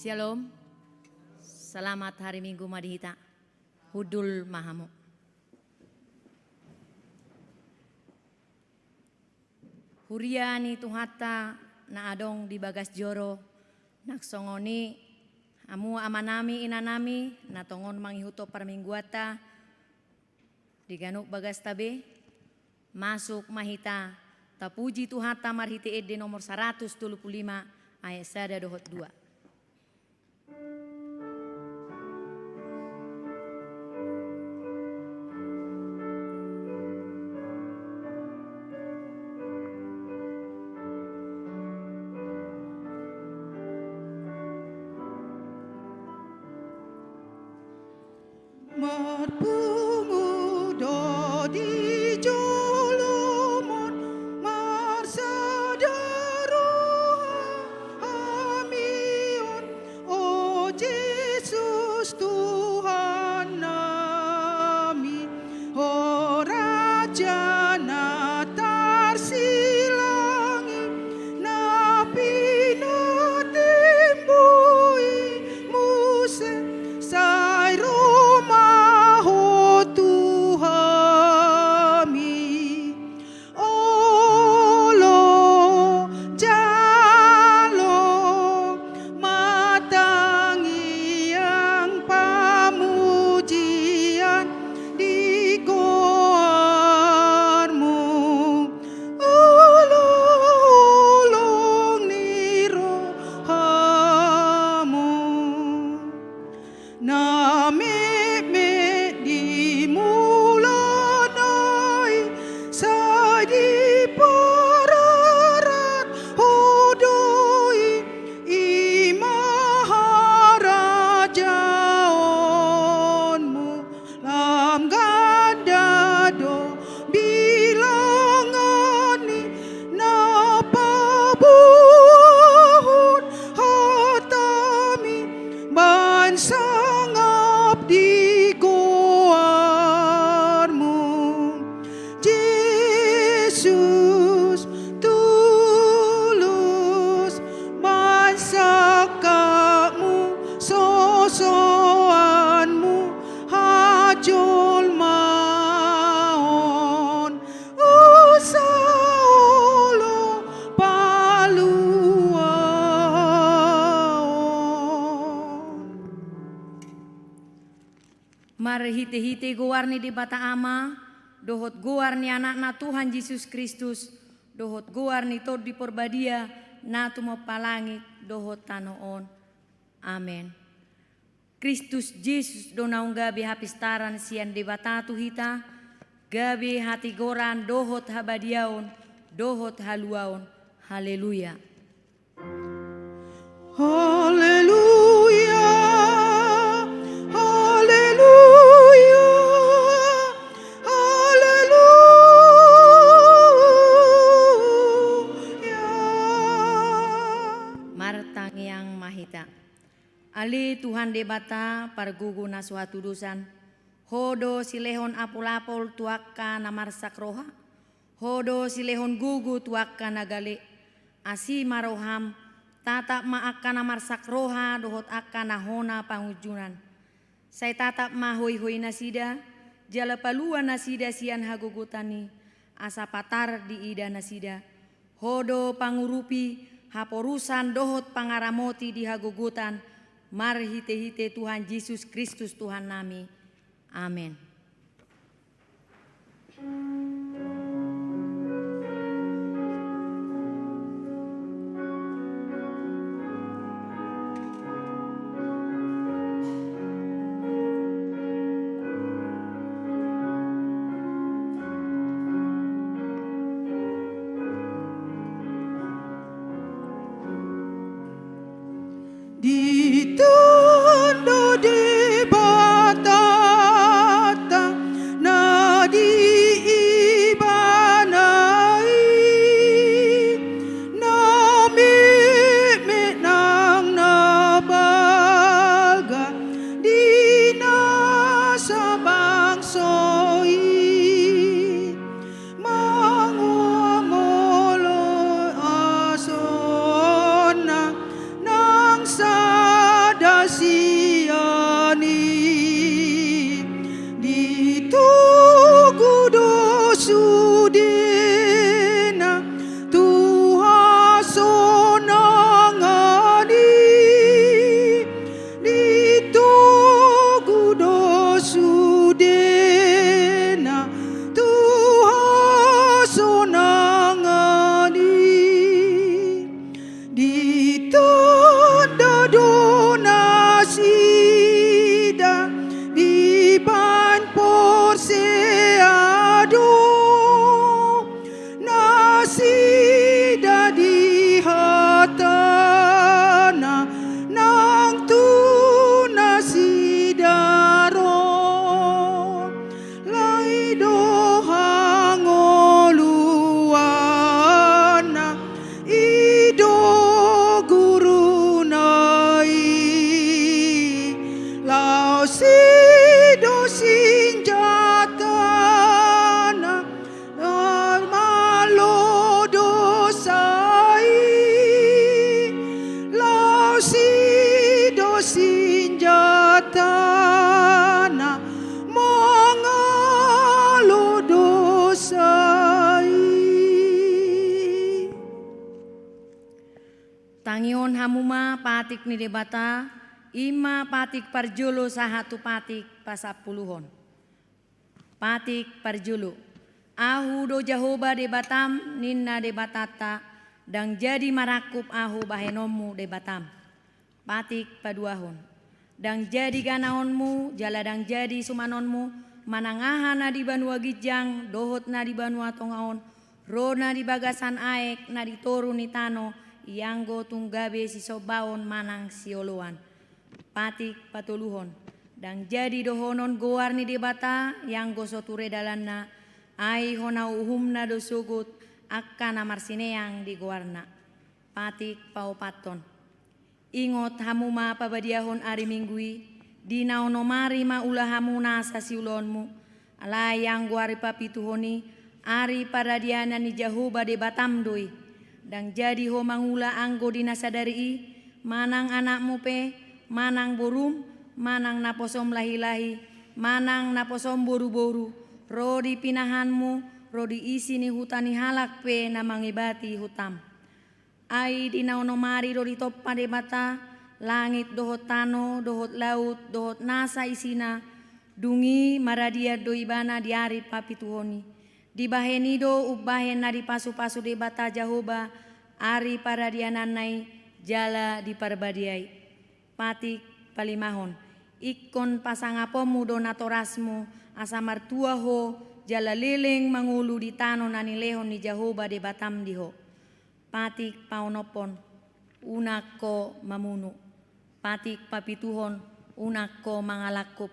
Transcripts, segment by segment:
Shalom. Selamat hari Minggu Madihita. Hudul Mahamu. Huriani tuhata na adong di bagas joro. Naksongoni amu amanami inanami na tongon manghihuto parmingguata. Diganuk bagas tabe. Masuk mahita. Tapuji tuhata marhiti ede nomor 125 ayat 1-2. Hite-hite guarni di bata ama, dohot guarni anak-anak Tuhan Yesus Kristus, dohot guarni tod di porbadia, na tumapalangit, dohot tanoon. Amen. Kristus Yesus donaung gabi hapistaran sian di bata tuhita, gabi hati goran dohot habadiaon, dohot haluaon. Haleluya. Haleluya. Ali Tuhan debata pargugu na suatu dusan. Hodo silehon apul-apul tuakka namar sakroha. Hodo silehon gugu tuakka nagale. Asi maroham tatap maakka namar sakroha dohot akka nahona pangujunan. Saya tatap mahoi-hoi nasida. Jala palua nasida sian hagugutani. Asa patar di ida nasida. Hodo pangurupi haporusan dohot pangaramoti di hagugutan. Mari hite-hite Tuhan Yesus Kristus Tuhan nami. Amin. Ditando di batata na di silehon hamuma patik ni debata, ima patik parjolo sahatu patik pasapuluhon. Patik parjolo. Ahu do Jahoba debatam ninna debatata, dang jadi marakup ahu bahenomu debatam. Patik paduahon. Dang jadi ganaonmu, jala dang jadi sumanonmu, manangahana di banua gijang, dohot na di banua tongaon, rona di bagasan aek, na di toru ni tano, ianggo tunggabe si sobaon manang sioloan. Patik patuluhon. Dang jadi dohonon goar ni debata, yang gosoture dalanna, ai hona uhumna dosugut, akka namar sineang di goarna. Patik paupaton. Ingot hamuma pabadiahon ari minggui, di naonomari ma ulah hamuna sa siulonmu, alayang guari papituhoni, ari paradiana ni Jahoba de batamdoi, dang jadi ho mangula anggo dinasadari, manang anakmu pe, manang borum, manang naposom lahi-lahi, manang naposom boru-boru, rodi pinahanmu, rodi isi ni hutani halak pe na mangibati hutam. Ai di naonomari rodi toppa de bata, langit dohot tano, dohot laut, dohot nasa isina, dungi maradia doibana diari papituhoni. Di bahenido ubahen na di pasu-pasu de bata Jahoba, ari paradiananai jala di parbadiai. Patik palimahon. Ikon pasangapomu donatorasmu, asa martua ho, jala leleng mangulu di tano nanilehon ni Jahoba de batam diho. Patik paunopon, unakko mamunu. Patik papituhon, unakko mangalakup.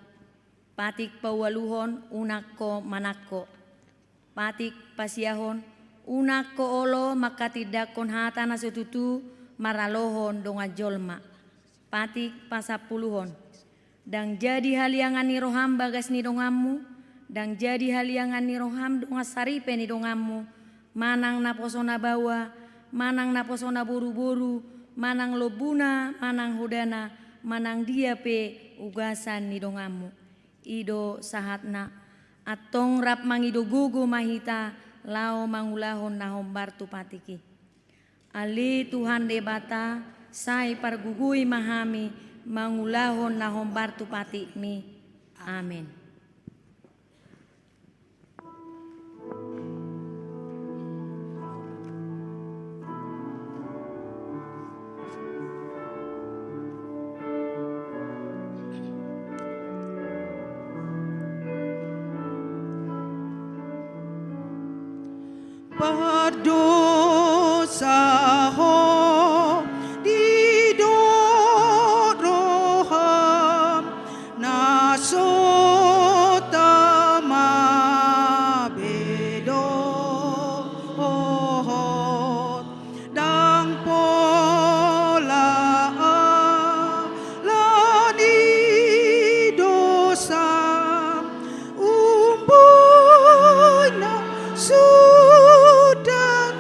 Patik pawaluhon, unakko manakko. Patik pasiahon, unakko olo maka tidak kon hata na setutu maralohon donga jolma. Patik pasapuluhon, dang jadi haliangan ni roham bagas ni dongamu, dang jadi haliangan ni roham donga saripe ni dongamu, manang naposona bawa, manang naposona buru-buru, manang lobuna, manang hudana, manang dia pe ugasan ni dongamu. Ido sahatna, atong rap mangido gugu mahita, lao mangulahon nahom bartu patiki. Ali Tuhan debata, sai pargugui mahami, mangulahon nahom bartu patikmi. Amin. Berdosa ho di roham nasotama bedo dang pola lani dosa umboy na sudan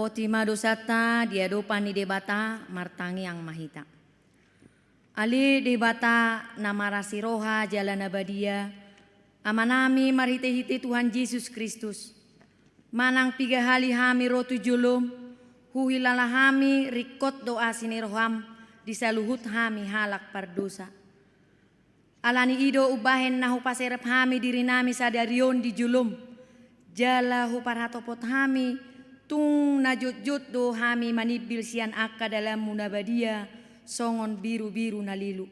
otima dosata diadopan ni debata martangi yang mahita. Ali debata namarasi roha jalan abadia, amanami marhite-hite Tuhan Yesus Kristus. Manang piga hali hami rotu julum, huhilala hami rikot doa siniroham, disaluhut hami halak pardosa. Alani ido ubahen nahu paserap hami diri nami sadarion di julum, jala huparhatopot hami, tung najut-jut do hami manibil sian akka dalam munabadia, songon biru-biru nalilu.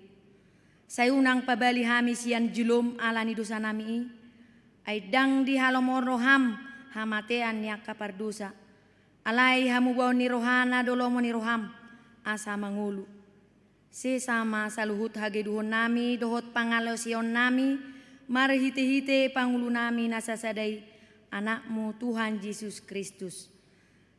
Sayunang pabali hami sian julum alani dosa nami ay dang di halomor roham hamatean niaka pardosa. Alai hamu bau ni rohana dolomo ni roham asa mangulu. Sesama saluhut hageduhon nami dohot pangalosion nami marhite-hite pangulu nami nasasadai anakmu Tuhan Yesus Kristus.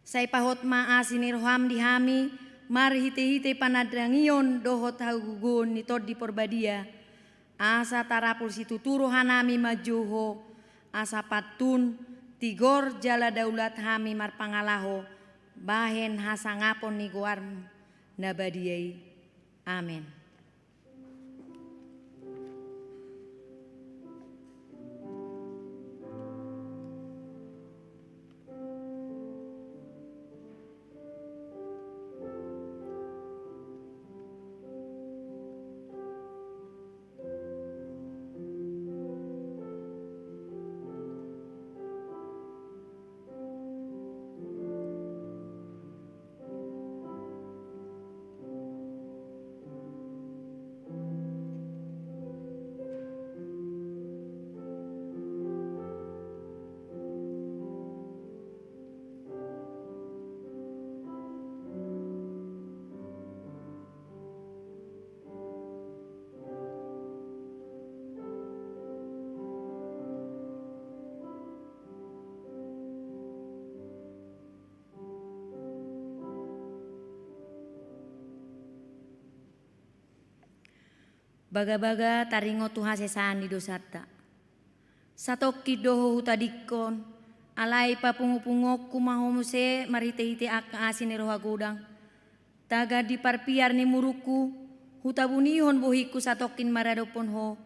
Say pahot maasini roham di hami marhite-hite panadrangion dohot hagugun nitod di porbadia asa tarapul situ turo hanami majuho asa patun tigor jala daulat hami marpangalaho bahen hasangapon ni guarmu nabadiai. Amin. Baga-baga taringo Tuhan sesaan di dosata. Satoki doho hutadikon, alai papungu-pungok kumahomuse marhite-hite akka asin roha godang. Taga di parpiar ni muruku, hutabunihon bohiku satokin maradopon ho.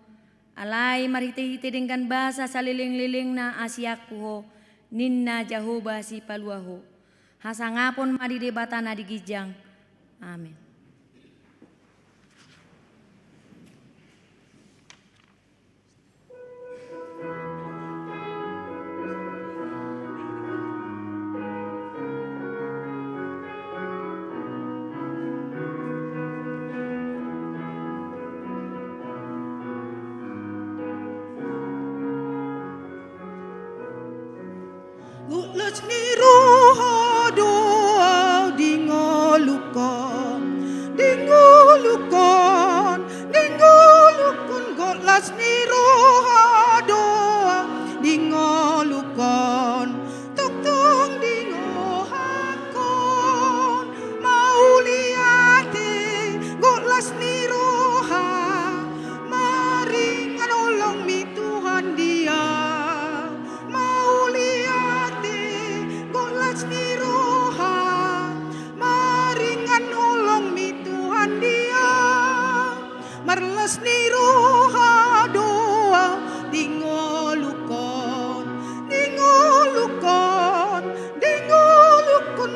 Alai marhite-hite dengan bahasa saliling-liling na asiaku ho, ninna jahoba si paluaho. Hasangapon madi debatana di gijang. Amin. Gutlas ni roha doa dingolukon gutlas ni roha doa dingolukon tong dingohakon mauliate gutlas ni roha maring anolong mi Tuhan dia ni roha maringan olong mi Tuhan dia marlas ni roha doa dingolukon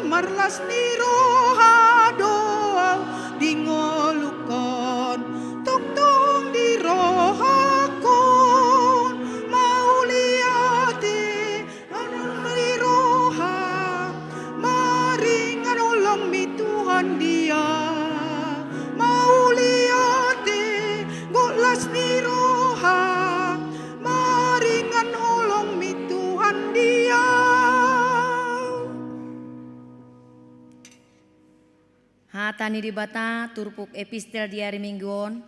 marlas ni roha doa dingolukon tong di roha kon mauliate ni roha maringan olong mi Tuhan dia mauliate gutlas ni roha maringan olong mi Tuhan dia. Hatani dibata turpuk epistel di hari mingguon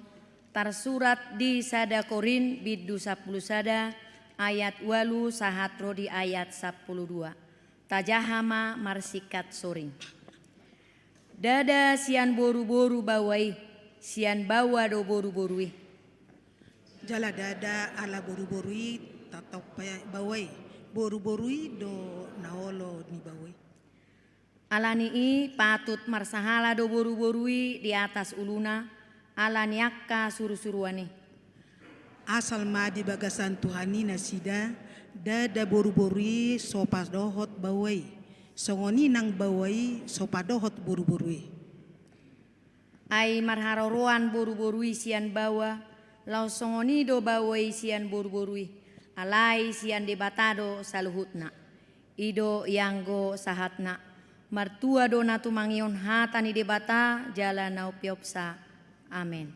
tarsurat di sada Korin bidu 10 sada ayat 8 sahatro di ayat 12 tajahama marsikat soring dada sian boru-boru bawai sian bawa do boru-borui Jala dada ala boru-borui tatau bawai boru-borui do naolo ni bawai Alani i patut marsahala do boru-borui di atas uluna, alani akka suru-suruani. Asal madi bagasan Tuhani nasida, dada boru-borui sopadohot bawai. Songoni nang bawai sopadohot boru-borui. Ai marharoruan boru-borui sian bawa, lau songoni do bawai sian boru-borui, alai sian debatado saluhutna. Ido yanggo sahatna, martua do natu mangion hatani debata jala nau piopsa. Amin.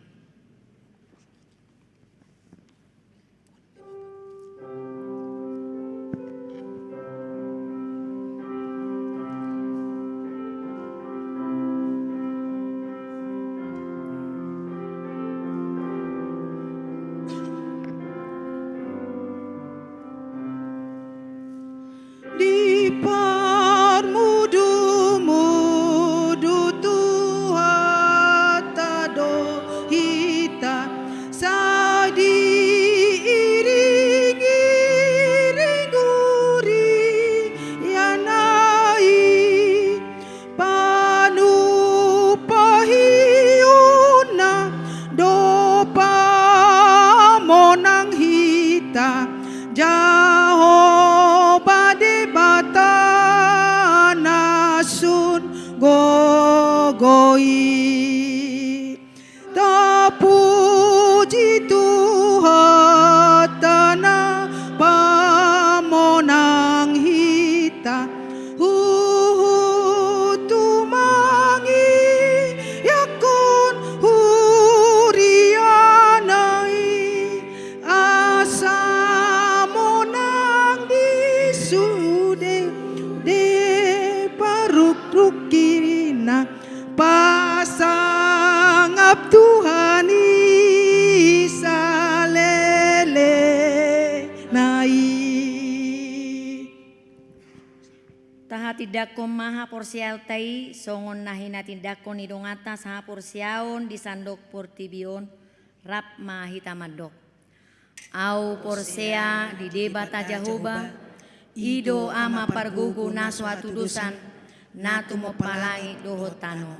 Di parmudu-mudu Tuhan tado hita sadi iring-iring guri yanai panu pahiuna dopa monang hita Jehovah debata nasun gogoi tapuji Tuhan tanah pamonang hita tumangi yakun hurianai asa monang disude de paruk kirina pasangap Tuhan isalele nai. Taha tidakon maha porsial tai songon nahina tidakon idong atas ha porsiaon di sandok portibion rap mahita madok. Au porsea di debata Jehovah ido ama pargugu na suatu dosan natu mopalai dohotano.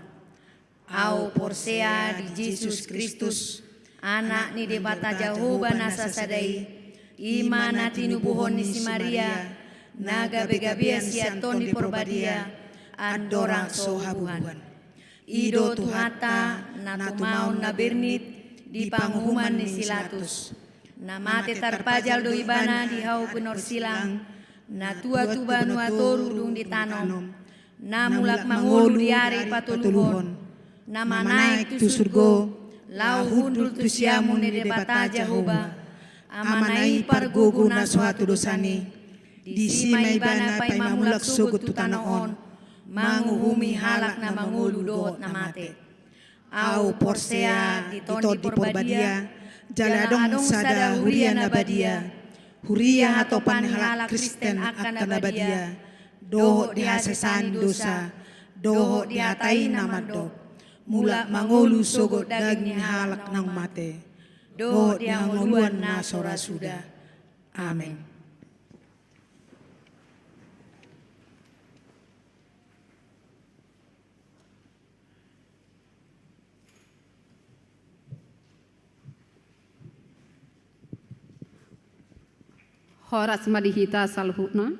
Au porsea di Yesus Kristus anak ni debata Jehovah nasa sadai ima nati nubuhon ni si Maria naga begabia siaton di porbadia andorang sohabuhan. Ido tuhata natu maun na bernit di panghuman ni silatus. Na mate tarpajal do ibana di hau penor silang, na tua tuba nuatoru dung ditanom, na mulak mangolu di are patuluhon, na manaik tu surgo, lau hundul tu siamu ne debata Jehovah, amanai pargugu na suatu dosani, di sima ibana pai mamulak sugut tu tanaon, manguhumi halak na mangolu dohot na mate. Au porsea di todi porbadia, jaladong sada huria nabadia, huria hatopan halak Kristen akan nabadia, doho dihasesani dosa, doho dihatai namadok, mula mangolu sogot daging halak nang mate, doho dihangoluan na sora sudah. Amin. Horas madihita salhutna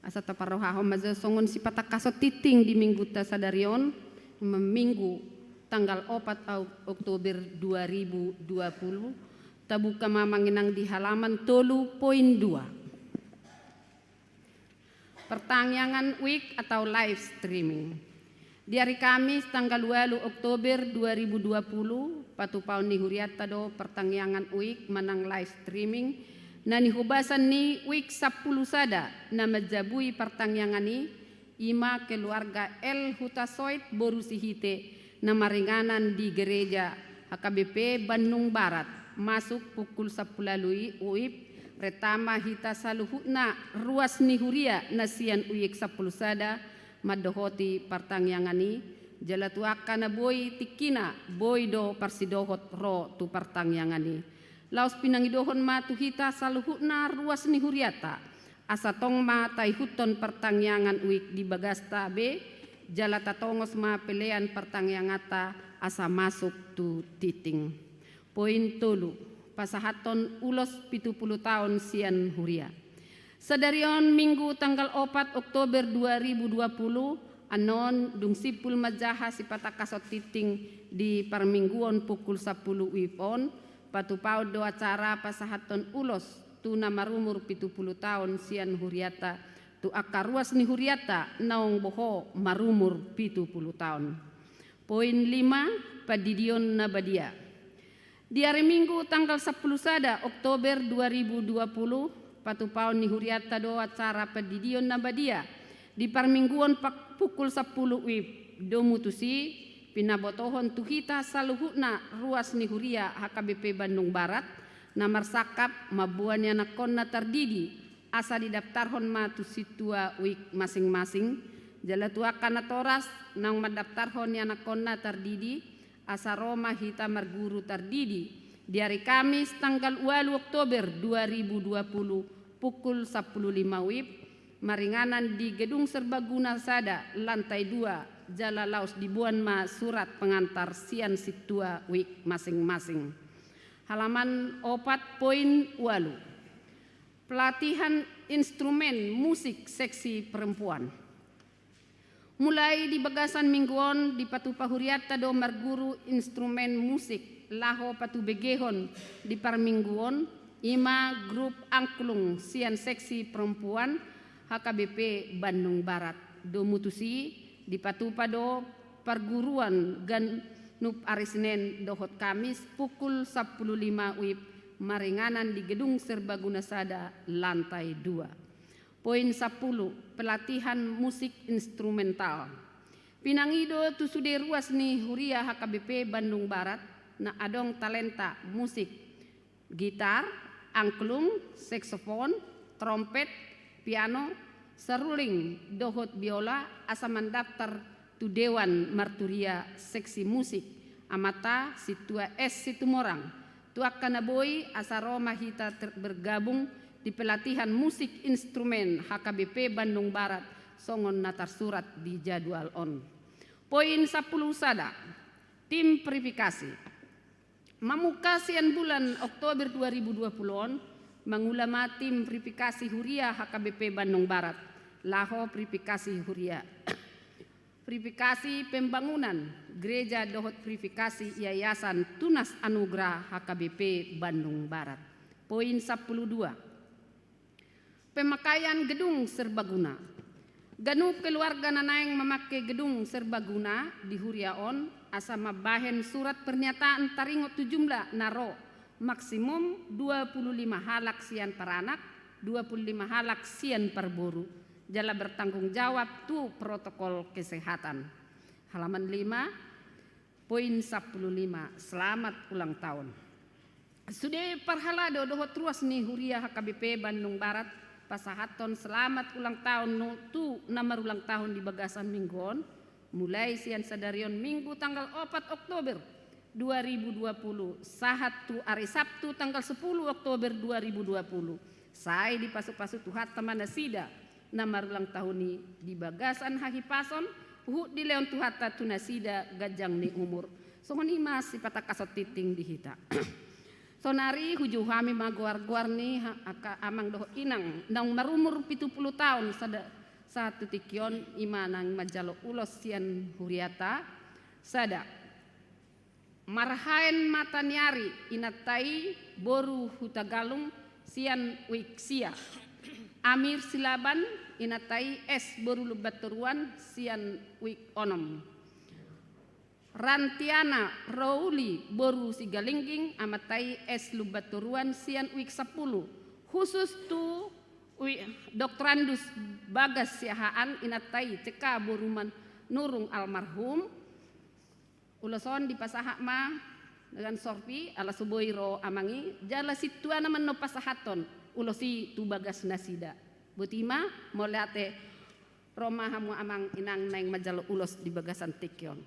asa taparroha maza songon si patakaso titing di minggu tasadarion minggu tanggal 4 Oktober 2020 tabuka mamanginang di halaman 3.2 pertanyaan week atau live streaming di hari Kamis tanggal 2 Oktober 2020 patupaw ni Huriata do pertanyaan week manang live streaming na nihubasan ni week 10 sada na majabui pertanyaan ni ima keluarga El Hutasoit Borusihite na maringanan di gereja HKBP Bandung Barat masuk pukul 10 uip retama hita saluhutna ruas ni Huria nasian week 10 sada madohoti pertanyaan ni jalatuaka na boy tikina boy do parsidohot ro tu pertanyaan ni laos pinangidohon matu hita saluhutna ruas ni Huriata asa tongma tai huton pertangyangan uik di bagasta B jala tatongos ma pelean pertangyangata asa masuk tu titing. Poin tolu pasahaton ulos 70 tahun sian huria. Sedarion minggu tanggal 4 Oktober 2020 anon dung sipul majaha si patakasot titing di parmingguon pukul 10 wipon patupau do acara pasahaton ulos tu nama rumur 70 tahun sian huriata tu akaruas ni huriata naong boho marumur 70 tahun. Poin 5 padidion nabadia. Di hari Minggu tanggal 10 sada Oktober 2020 patupau ni huriata do acara padidion nabadia di parmingguon pukul 10 wib do mutusi pinabotohon tuhita saluhuna ruas ni huria HKBP Bandung Barat namar sakap mabuan yang nakonna terdidi asa didaftarhon ma tu situa wik masing-masing jala tua kanatoras nang madaftarhon yang nakonna terdidi asa Roma hita marguru terdidi di hari Kamis tanggal 2 Oktober 2020 pukul 10.05 wib maringanan di Gedung Serbaguna Sada lantai 2 Jala Laos dibuan ma surat pengantar sian situa wik masing-masing. Halaman 4.8 pelatihan instrumen musik seksi perempuan. Mulai di bagasan mingguon di Patu Pahuriata do marguru instrumen musik laho Patu Begehon di parmingguon ima grup angklung sian seksi perempuan HKBP Bandung Barat do mutusi di Patu Pado perguruan Nup Arisnen dohot Kamis pukul 10.05 wib maringanan di Gedung Serbaguna Sada lantai 2. Poin 10 pelatihan musik instrumental. Pinangido tu sude ruas ni huria HKBP Bandung Barat na adong talenta musik gitar, angklung, saksofon, trompet, piano, seruling, dohot biola asa mendaftar tu Dewan Marturia Seksi Musik amata situa Situmorang tuak kanaboi asaro mahita bergabung di pelatihan musik instrumen HKBP Bandung Barat songon natar surat di jadwal on. Poin 10 sada tim verifikasi mamuka sian bulan Oktober 2020 on mengulama tim verifikasi huria HKBP Bandung Barat laho verifikasi huria verifikasi pembangunan gereja dohot verifikasi Yayasan Tunas Anugerah HKBP Bandung Barat. Poin 12 pemakaian gedung serbaguna. Ganu keluarga nanaeng memakai gedung serbaguna di Huriaon asa mabahen surat pernyataan taringot tu jumlah naro maksimum 25 halak sian peranak 25 halak sian perboru jala bertanggung jawab tu protokol kesehatan. Halaman 5 poin 15 selamat ulang tahun. Sudah parhalado dohot ruas ni huria HKBP Bandung Barat pasahaton selamat ulang tahun no tu namar ulang tahun di bagasan mingguon mulai sian sadarion minggu tanggal 4 Oktober 2020 sahat tu hari Sabtu tanggal 10 Oktober 2020 saya dipasuk-pasuk tuhat teman nasida namar ulang tahun ni di bagasan hahipason di leon tuhata tu nasida gajang ni umur songon imas si patakasot titing di hita. Sonari huju kami maguar-guar ni amang doh inang nang marumur 70 tahun satu tikion imanang majalo ulos sian huriata sada marhaen mata nyari inatai boru hutagalung sian wiksia Amir Silaban inatai es boru lubaturuan sian wik onom Rantiana Rauli boru sigalingging amatai es lubaturuan sian wik 10 khusus tu doktrandus bagas siahaan inatai ceka boruman nurung almarhum ulason di pasahak ma dengan sorpi ala suboiro amangi jala situa naman no pasahaton ulosi tu bagas nasida butima molate Roma hamu amang inang naing majalo ulos di bagasan tikyon.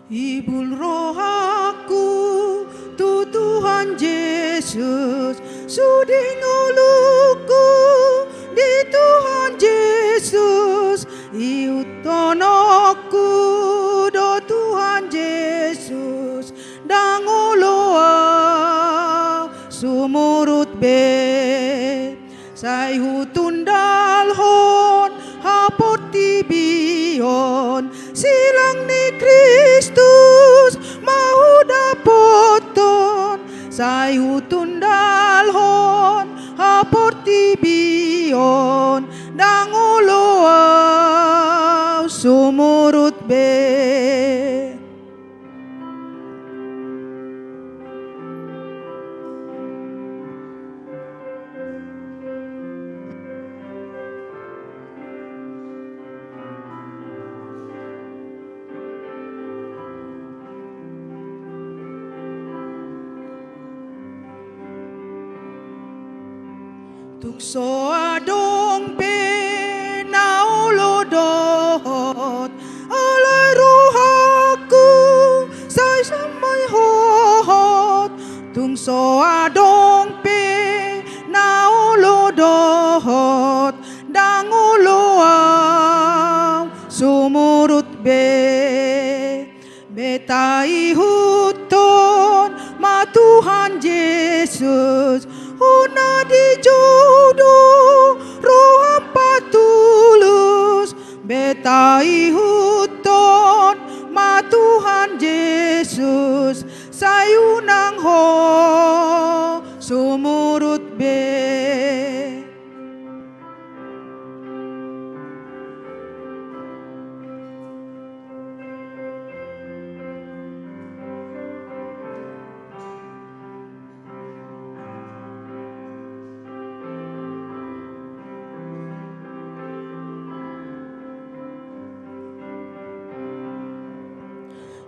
Ibul roh aku tu Tuhan Yesus, suding uluku di Tuhan Yesus, iutonoku do Tuhan Yesus, dang uloa sumurut be, say hutundal hon hapot tibion, silang ni Kristus mau dapoton, say hutundal hon hapot tibion, dang uloa sumurut be. Tukso adong pe naulodot, alay ruhaku say samay hohot. Tungso adong pe naulodot, danguloaw sumurut be. Betai huton matuhan Yesus, una di jodoh roh patulus, betai huton matuhan Yesus, sayunang ho sumurut be.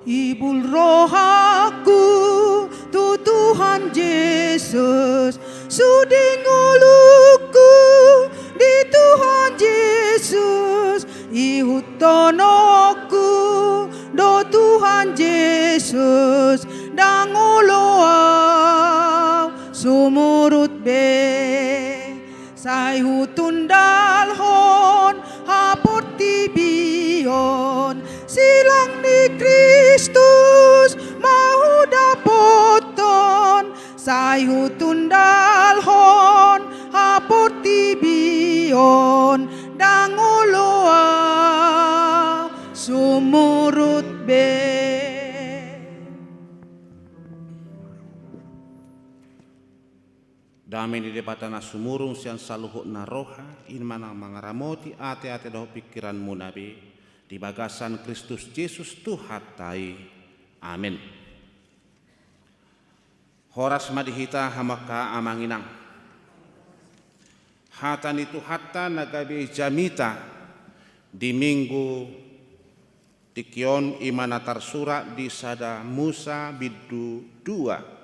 Ibul roh aku tu Tuhan Yesus, suding uluku di Tuhan Yesus, ihutonoku do Tuhan Yesus, dang uloaw sumurut be, say hutundal hon hapot tibion, silang ni Kristus mau dapoton, say hutundal hon hapot tibion, dang uloa sumurut be. Dami di debatana sumurung sian saluhut na roha, in manang mangaramoti ate-ate doh pikiranmu nabi, di bagasan Kristus Yesus Tuhan tai. Amin. Horas madihita hamaka amanginang. Hatan itu hatta nagabi jamita di minggu tikion imana tarsura di sada Musa bidu 2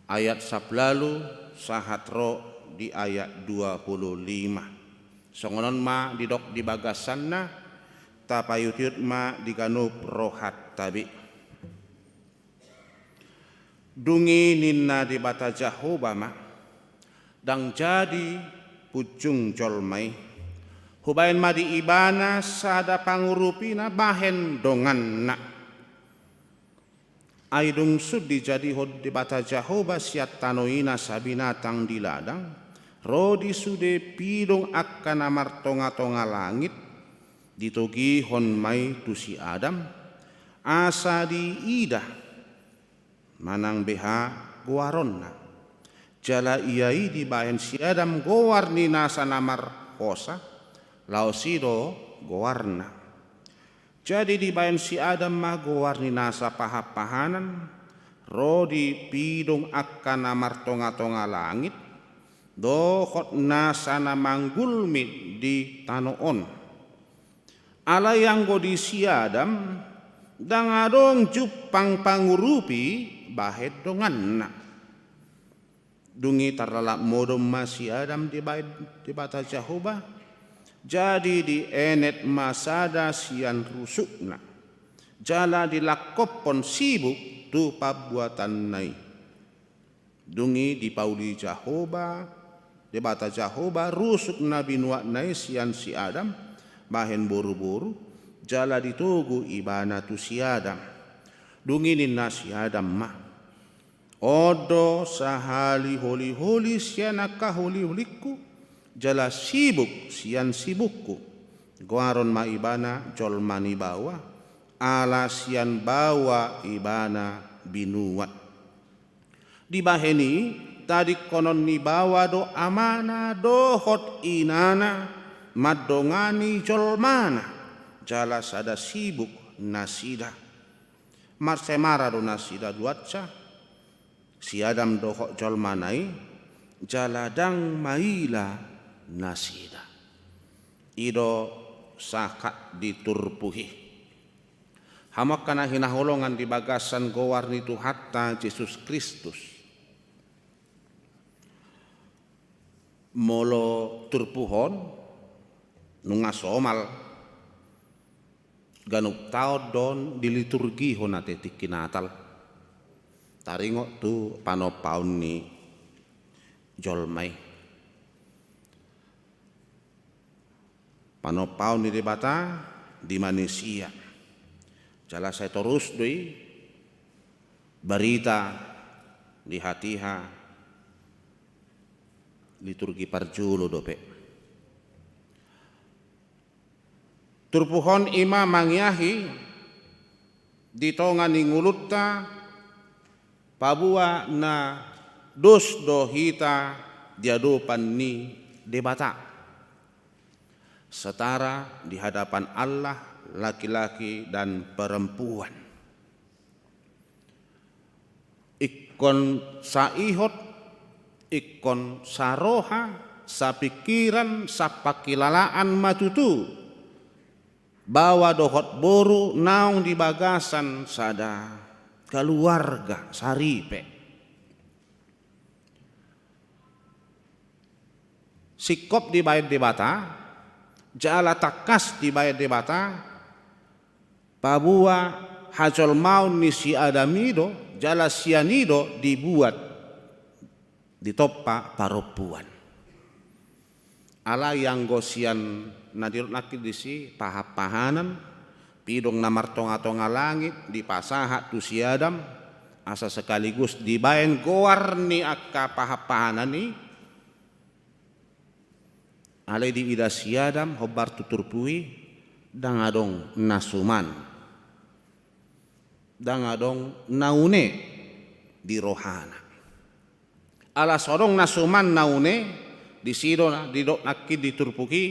ayat sablalu sahat ro di ayat 25. Songonon ma didok di bagasanna tapayutiut ma diganup rohat tabi. Dungi ninna di bata Jahoba ma dang jadi pucung jolmai. Hubain ma di ibana sada pangurupina bahen dongan na. Aidung sudi jadi hod di bata Jahoba siat tanoina sabinatang di ladang. Rodi sude pidong akan amar tonga-tonga langit. Ditogi hon mai tu si Adam. Asa di ida. Manang beha guaronna. Jala iai di bayan si Adam goar ni nasa namar hosa. Lausido goarna. Jadi di bayan si Adam magoar ni nasa pahap-pahanan, rodi pidong akan amar tonga-tonga langit, dohot nasa namanggulmit di tanoon. Ala yang go di si Adam, dangadong jupang pangurupi bahet donganna. Dungi tarlalak modom si Adam di bata Jahoba, jadi di enet masada sian rusukna. jala dilakopon sibuk tu pabuatan nai. Dungi di pauli Jahoba, debata Jahoba rusuk nabi nuak nai sian si Adam, bahen boru-boru, jala ditugu ibana tu si Adam. Dungi ninna si Adam mah. Odo sahali holi-holi sianaka holi-holiku, jala sibuk sian sibukku. Guaron ma ibana jolmani bawa, ala sian bawa ibana binuat. Di baheni tadi konon ni bawa do amana dohot inana madongani jolmana jala sada sibuk nasida marsemara do nasida duatsa si Adam dohot jolmanai jala dang maila nasida ido sakat diturpuhi hamak kana hinaholongan di bagasan gowarni tu hatta Yesus Kristus molo turpuhon nunga somal ganuk tao don di liturgi honate tiki Natal taringo tu panopaun ni jolmai panopaun ni debata di manusia jala saya terus doi berita di hatiha liturgi parjulo dope. Turpuhon ima mangyahi ditongan ngulutta pabua na dos dohita diadopan ni debata. Setara di hadapan Allah laki-laki dan perempuan. Ikon saihot ikon saroha sapikiran sapakilalaan matutu bawa dohot boru naung di bagasan sada keluarga saripe sikop di bayar debata jala takas di bayar debata pabua hajol maun ni si Adamido jala sianido dibuat ditoppa paropuan ala yang gosian nadirut nakil disi pahap-pahanan pidong namar tonga-tonga langit di pasahat tu si Adam asa sekaligus dibaen goar ni akka pahap-pahanan ni alai di ida si Adam hobar tuturpui dangadong nasuman dangadong naune di rohana ala sorong nasuman naune di sido di dok nakid diturpuki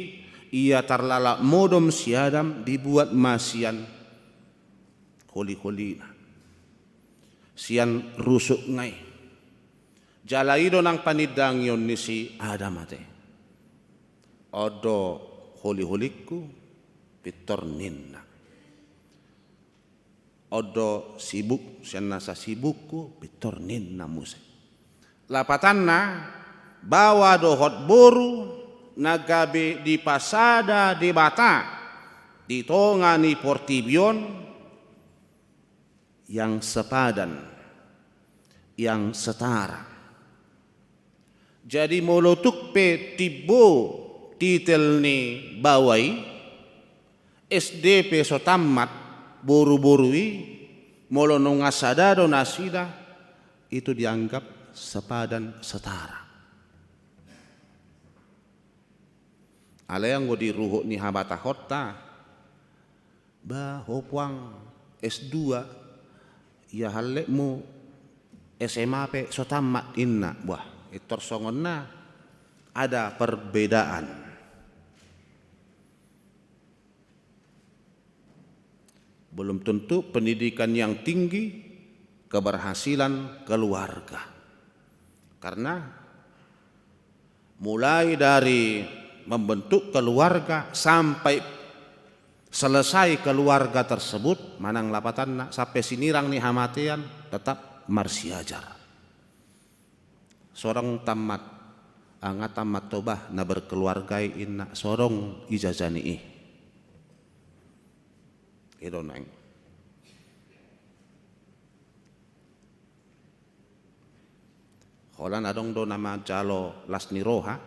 ia tarlala modom si Adam dibuat masian holi-holina sian rusuk ngai jalaido nang panidang yon ni si Adam ate odo holi-holiku pitor ninna odo sibuk sian nasa sibukku pitor ninna muse lapatanna bawa dohot boru nagabe di pasada di bata di tonga ni portibion yang sepadan yang setara jadi molotuk pe tibo titel ni bawai SDP so tamat boru-borui molo nungasadado nasida itu dianggap sepadan setara. Ala yang di ruhuk ni habata hota ba hopwang S2 ya halekmu SMA pe so tamat inna wah itor songon na ada perbedaan. Belum tentu pendidikan yang tinggi keberhasilan keluarga. Karena mulai dari membentuk keluarga sampai selesai keluarga tersebut manang lapatan sampai sinirang nih hamatian tetap marsiajar. Seorang tamat angat tamat tobah na berkeluargai inna sorong ijazani itu neng Holan adong do nama jalo lasni roha.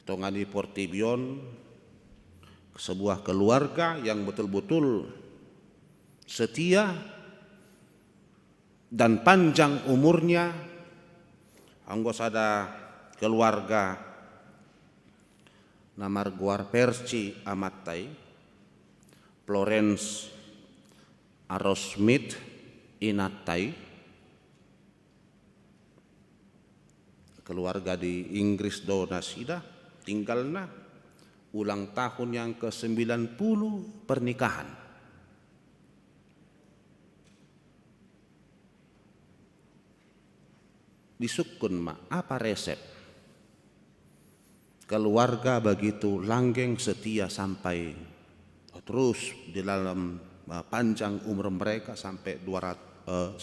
Tongani Portibion, sebuah keluarga yang betul-betul setia dan panjang umurnya. Anggos ada keluarga namar Guar Perci Amattai, Florence Arrowsmith Inattai, keluarga di Inggris do nasida tinggalna ulang tahun yang ke-90 pernikahan. Disukun apa resep keluarga begitu langgeng setia sampai terus di dalam panjang umur mereka sampai 100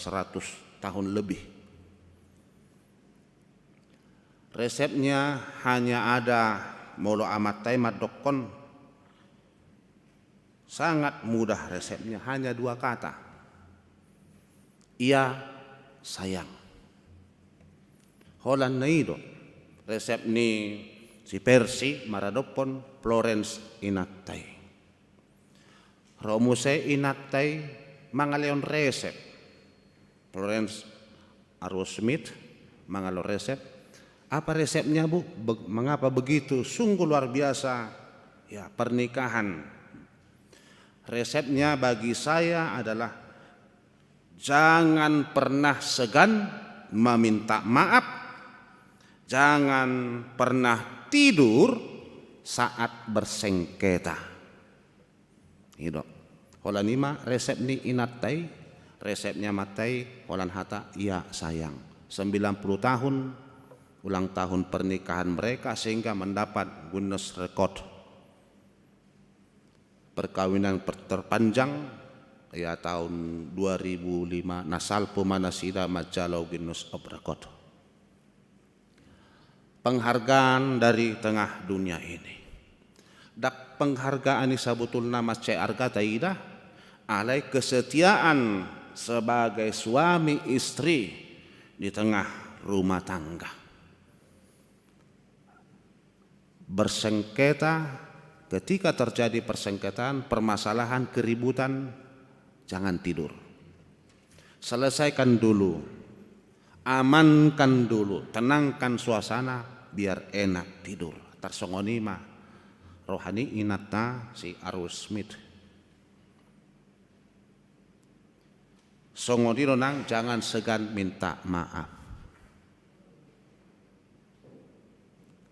tahun lebih. Resepnya hanya ada molo Amattai madokon, sangat mudah resepnya, hanya 2 kata. Ia sayang. Holan naido resep ni si Persi maradopon Florence Inattai. Romuse Inattai mangaleon resep. Florence Arrowsmith mangalo resep. Apa resepnya, Bu? Mengapa begitu? Sungguh luar biasa. Ya, pernikahan. Resepnya bagi saya adalah jangan pernah segan meminta maaf. Jangan pernah tidur saat bersengketa. Itu. Holanima resep ni Inattai, resepnya Mattai, holan hata ia sayang. 90 tahun ulang tahun pernikahan mereka sehingga mendapat Guinness Record perkawinan terpanjang ya tahun 2005 nasal pemanasida majalah Guinness of Record. Penghargaan dari tengah dunia ini. Dak penghargaan isabutul nama arga taida alai kesetiaan sebagai suami istri di tengah rumah tangga. Bersengketa, ketika terjadi persengketaan, permasalahan, keributan, jangan tidur. Selesaikan dulu, amankan dulu, tenangkan suasana biar enak tidur. Tarsongonima rohani Inatna si Arrowsmith. Songodino nang jangan segan minta maaf.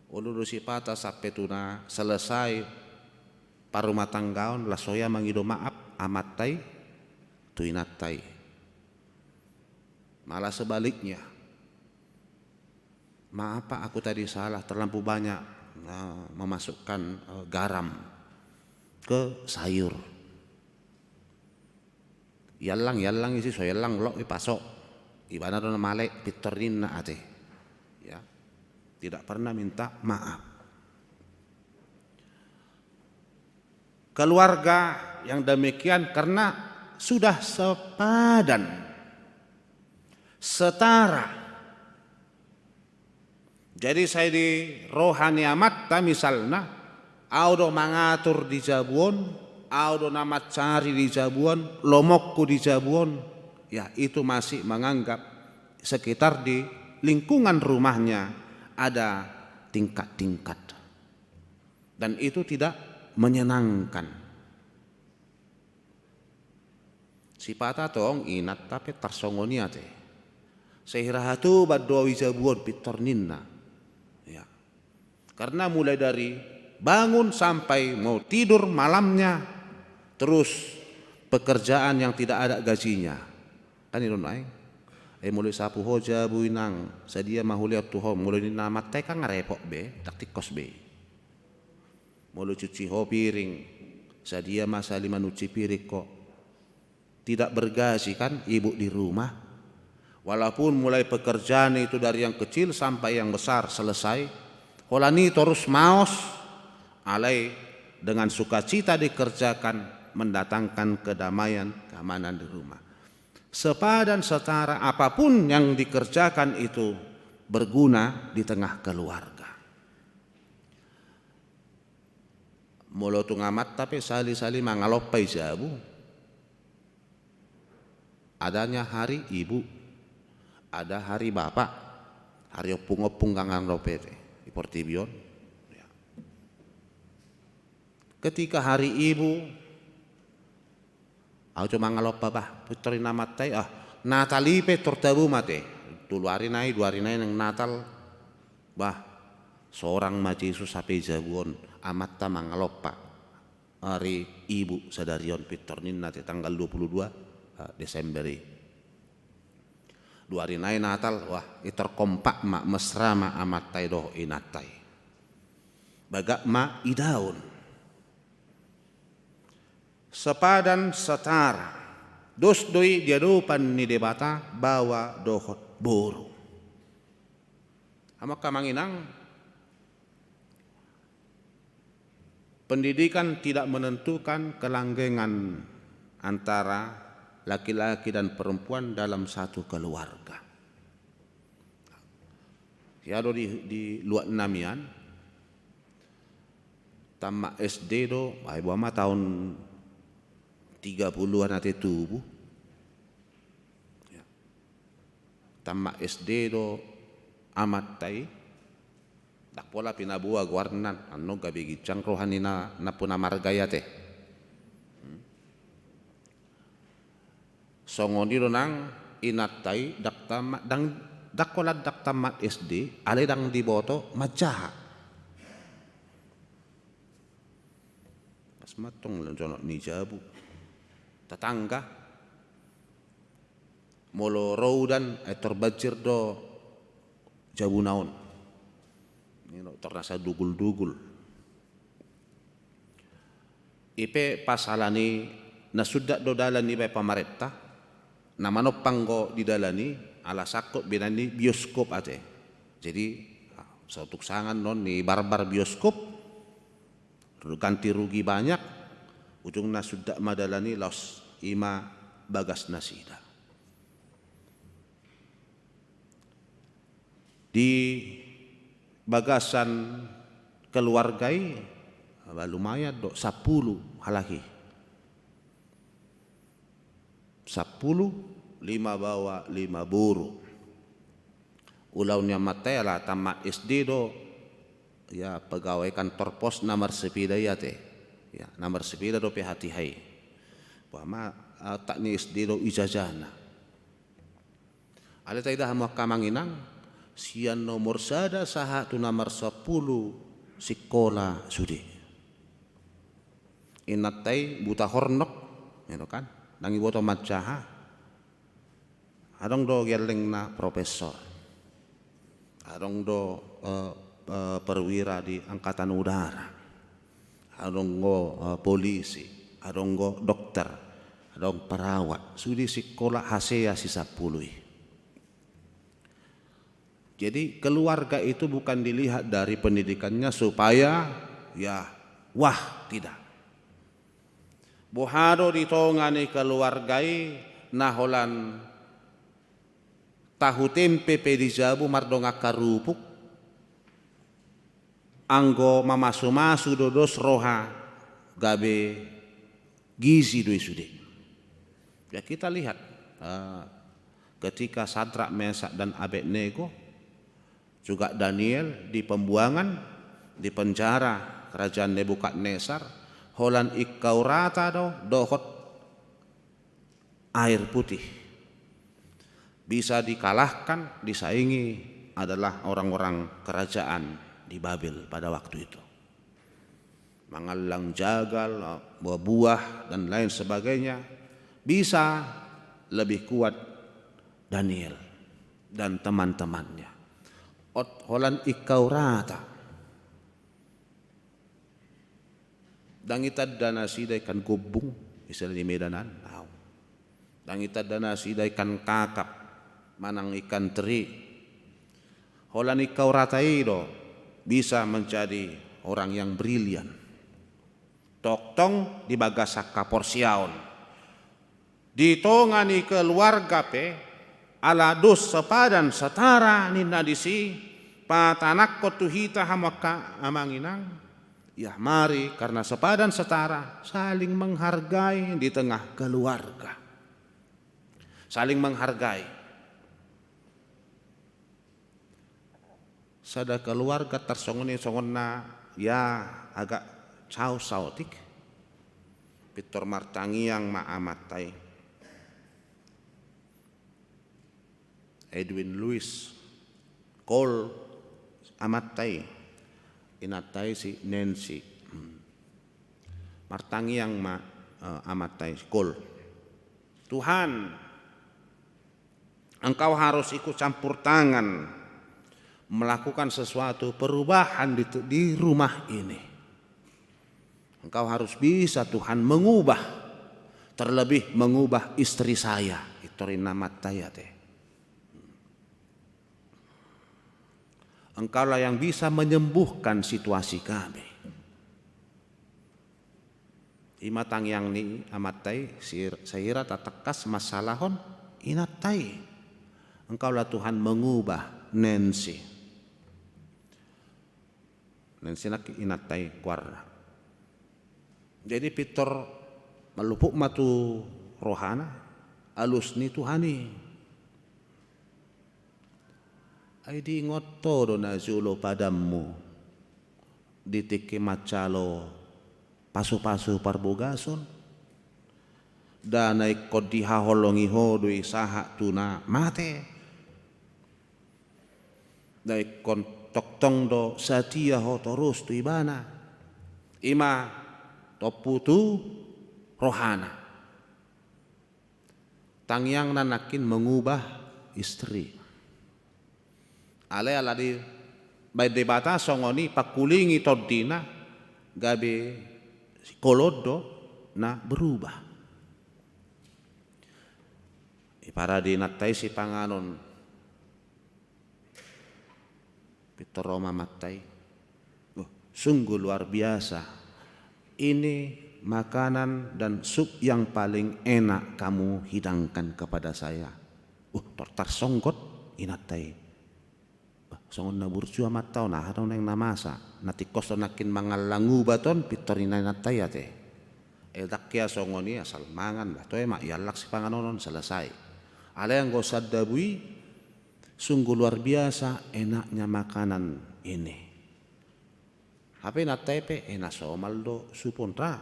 Ulu si pata sampai tuna selesai parumah tanggaon lasoya mangido maaf Amattai tu Inattai. Malah sebaliknya. Maaf Pak, aku tadi salah, terlampau banyak memasukkan garam ke sayur. Yalang isi so yalang lo ipasok. Ibana dona malek pitorin na ate. Ya. Tidak pernah minta maaf. Keluarga yang demikian karena sudah sepadan, setara. Jadi saya di rohani Amatta misalnya, audo mangatur di Jabuon, audo namat cari di Jabuon, lomokku di Jabuon, ya itu masih menganggap sekitar di lingkungan rumahnya ada tingkat-tingkat dan itu tidak menyenangkan. Si pata tong inat tapi tarsongonia te sehirahatu badwa wijabuon pitorninna ya. Karena mulai dari bangun sampai mau tidur malamnya terus pekerjaan yang tidak ada gajinya kan itu naik. Mulai sapu hoja buinang sadia mahuliat tuho mulai ni nama teka ngarepok be taktik kos be mulai cuci ho piring sadia masa 5 nuci piring kok tidak bergaji kan ibu di rumah walaupun mulai pekerjaan itu dari yang kecil sampai yang besar selesai holani terus maos alai dengan sukacita dikerjakan mendatangkan kedamaian keamanan di rumah. Sepadan setara apapun yang dikerjakan itu berguna di tengah keluarga. Molo tu ngamat tapi sali-sali mangalopai jabu. Adanya hari ibu, ada hari bapak, hari opung-opung kangang ropete di Portibion. Ya. Ketika hari ibu, aku cuma ngalopa bah, putri namatai Natalipe tortabu mate. Dulu hari nai, 2 hari nai yang Natal, bah seorang majesus sapi jabuon amat ta mangalopa hari ibu sadarion pitornin nate tanggal 22 Desemberi. 2 hari nai Natal, wah iterkompak mak mesra mak amat tai doh inatai. Bagak mak idaun. Sepadan setara. Dos doi diadupan ni debata bawa dohot buru. Amak kamanginang pendidikan tidak menentukan kelanggengan antara laki-laki dan perempuan dalam satu keluarga. Ya do di luar namian, tamak SD do, ay buama tahun 30-an ate tubuh. Ya. Tamak SD do amat tai, dak pola pinabua guarnan, ano gabi gicang rohanina na puna margaya teh. Songoni nang inatai dak tamat dang dakolat dak tamat SD ale dang diboto majaha. Pas matong lonconok ni jabu. Tetangga molo roudan terbajir do jabu naon. Ini terasa dugul-dugul. Ipe pasalani nasudak do dalan ipe pamarentah. Namano panggo di dalani ala sakot binani bioskop ate. Jadi sautuk sangan non ni barbar bioskop ganti rugi banyak ujungna sudah madalani los ima bagas nasida. Di bagasan keluargai lumayan do 10 halahi. 10, 5 bawa 5 buru. Ulaunya mataya lah tamat SD do ya pegawai kantor pos nomor sepeda ya teh. Ya, nomor sepeda do hati hai. Pama tak ni SD do ijazahna. Ale taida hama kamanginang sian nomor sada saha tu nomor 10 sekolah sudi. Inatai buta hornok, gitu kan? Nangi boto macaha, adong do geleng na profesor, adong do perwira di angkatan udara, adong go polisi, adong go dokter, adong perawat, sudi sekolah hasea sisa pului. Jadi keluarga itu bukan dilihat dari pendidikannya supaya ya wah tidak. Bohado ditongani keluargai naholan tahu tempe pedijabu mardonga karupuk anggo mamasu-masu dodos roha gabe gizi doi sude. Ya kita lihat ketika Sadrak, Mesak dan Abednego juga Daniel di pembuangan di penjara kerajaan Nebukadnezar. Holan ikau rata dohot air putih. Bisa dikalahkan, disaingi adalah orang-orang kerajaan di Babel pada waktu itu. Mangalang jagal, buah-buah dan lain sebagainya. Bisa lebih kuat Daniel dan teman-temannya. Holan ikau rata. Dangitad dana sida ikan gubung istilah di Medanan. Dangitad dana sida ikan kakap manang ikan teri. Holan ikau rataido bisa menjadi orang yang brilian. Toktong di bagasak kaporsiaon. Ditongani keluarga pe ala dos sepadan setara nina disi patanak ko tuhita hamaka amanginang. Ya mari karena sepadan setara saling menghargai di tengah keluarga. Saling menghargai. Sada keluarga tersongoni songonna ya agak cau sautik. Pitor martangi yang maamatai. Edwin Lewis Cole amatai. Inatai si Nancy martangi yang amatai Cole. Tuhan, Engkau harus ikut campur tangan melakukan sesuatu perubahan di rumah ini. Engkau harus bisa Tuhan mengubah, terlebih mengubah istri saya. Itorina mataya teh. Engkaulah yang bisa menyembuhkan situasi kami. Imatang yang ni amatai sehira tatakas masalahon inatai. Engkaulah Tuhan mengubah Nancy. Nancy nak inatai kuarna. Jadi Peter melupuk matu rohana alus ni Tuhani. Ay di ngoto do na zulo padamu ditike macalo pasu-pasu parbogason danay kodi haholongi hodoi saha tuna mate dai kon toktong do satia ho terus tu ibana ima toputu rohana tangyang nanakin mengubah istri. Ale aladi bay debata songoni pakulingi todina gabe kolodo na berubah. Ipara dinatai si panganon Peter Roma matai. Sungguh luar biasa. Ini makanan dan sup yang paling enak kamu hidangkan kepada saya. Tortar songgot inatai. Songon na burju amat tau nah hatong nang namasa natikos nakin mangalangu baton pitorina natai ate dakya songoni asal mangan bah toy mak yalak si panganonon selesai. Ale yang go sadabui sungguh luar biasa enaknya makanan ini. Hape natai pe enasomaldo suponra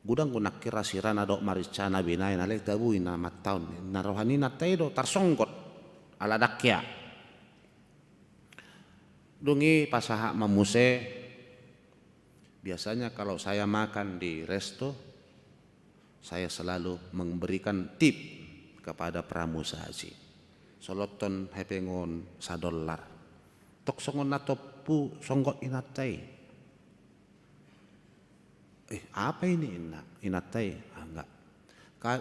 gudang gunak kira sirana dok maricana binain ale tabui na mataun na rohani natai do tarsongkot ala dakya. Dungi pasaha mamuse biasanya kalau saya makan di resto saya selalu memberikan tip kepada pramusaji. Soloton hepengon $1. Tok songon natopu songgot inatai. Apa ini inatai? Enggak.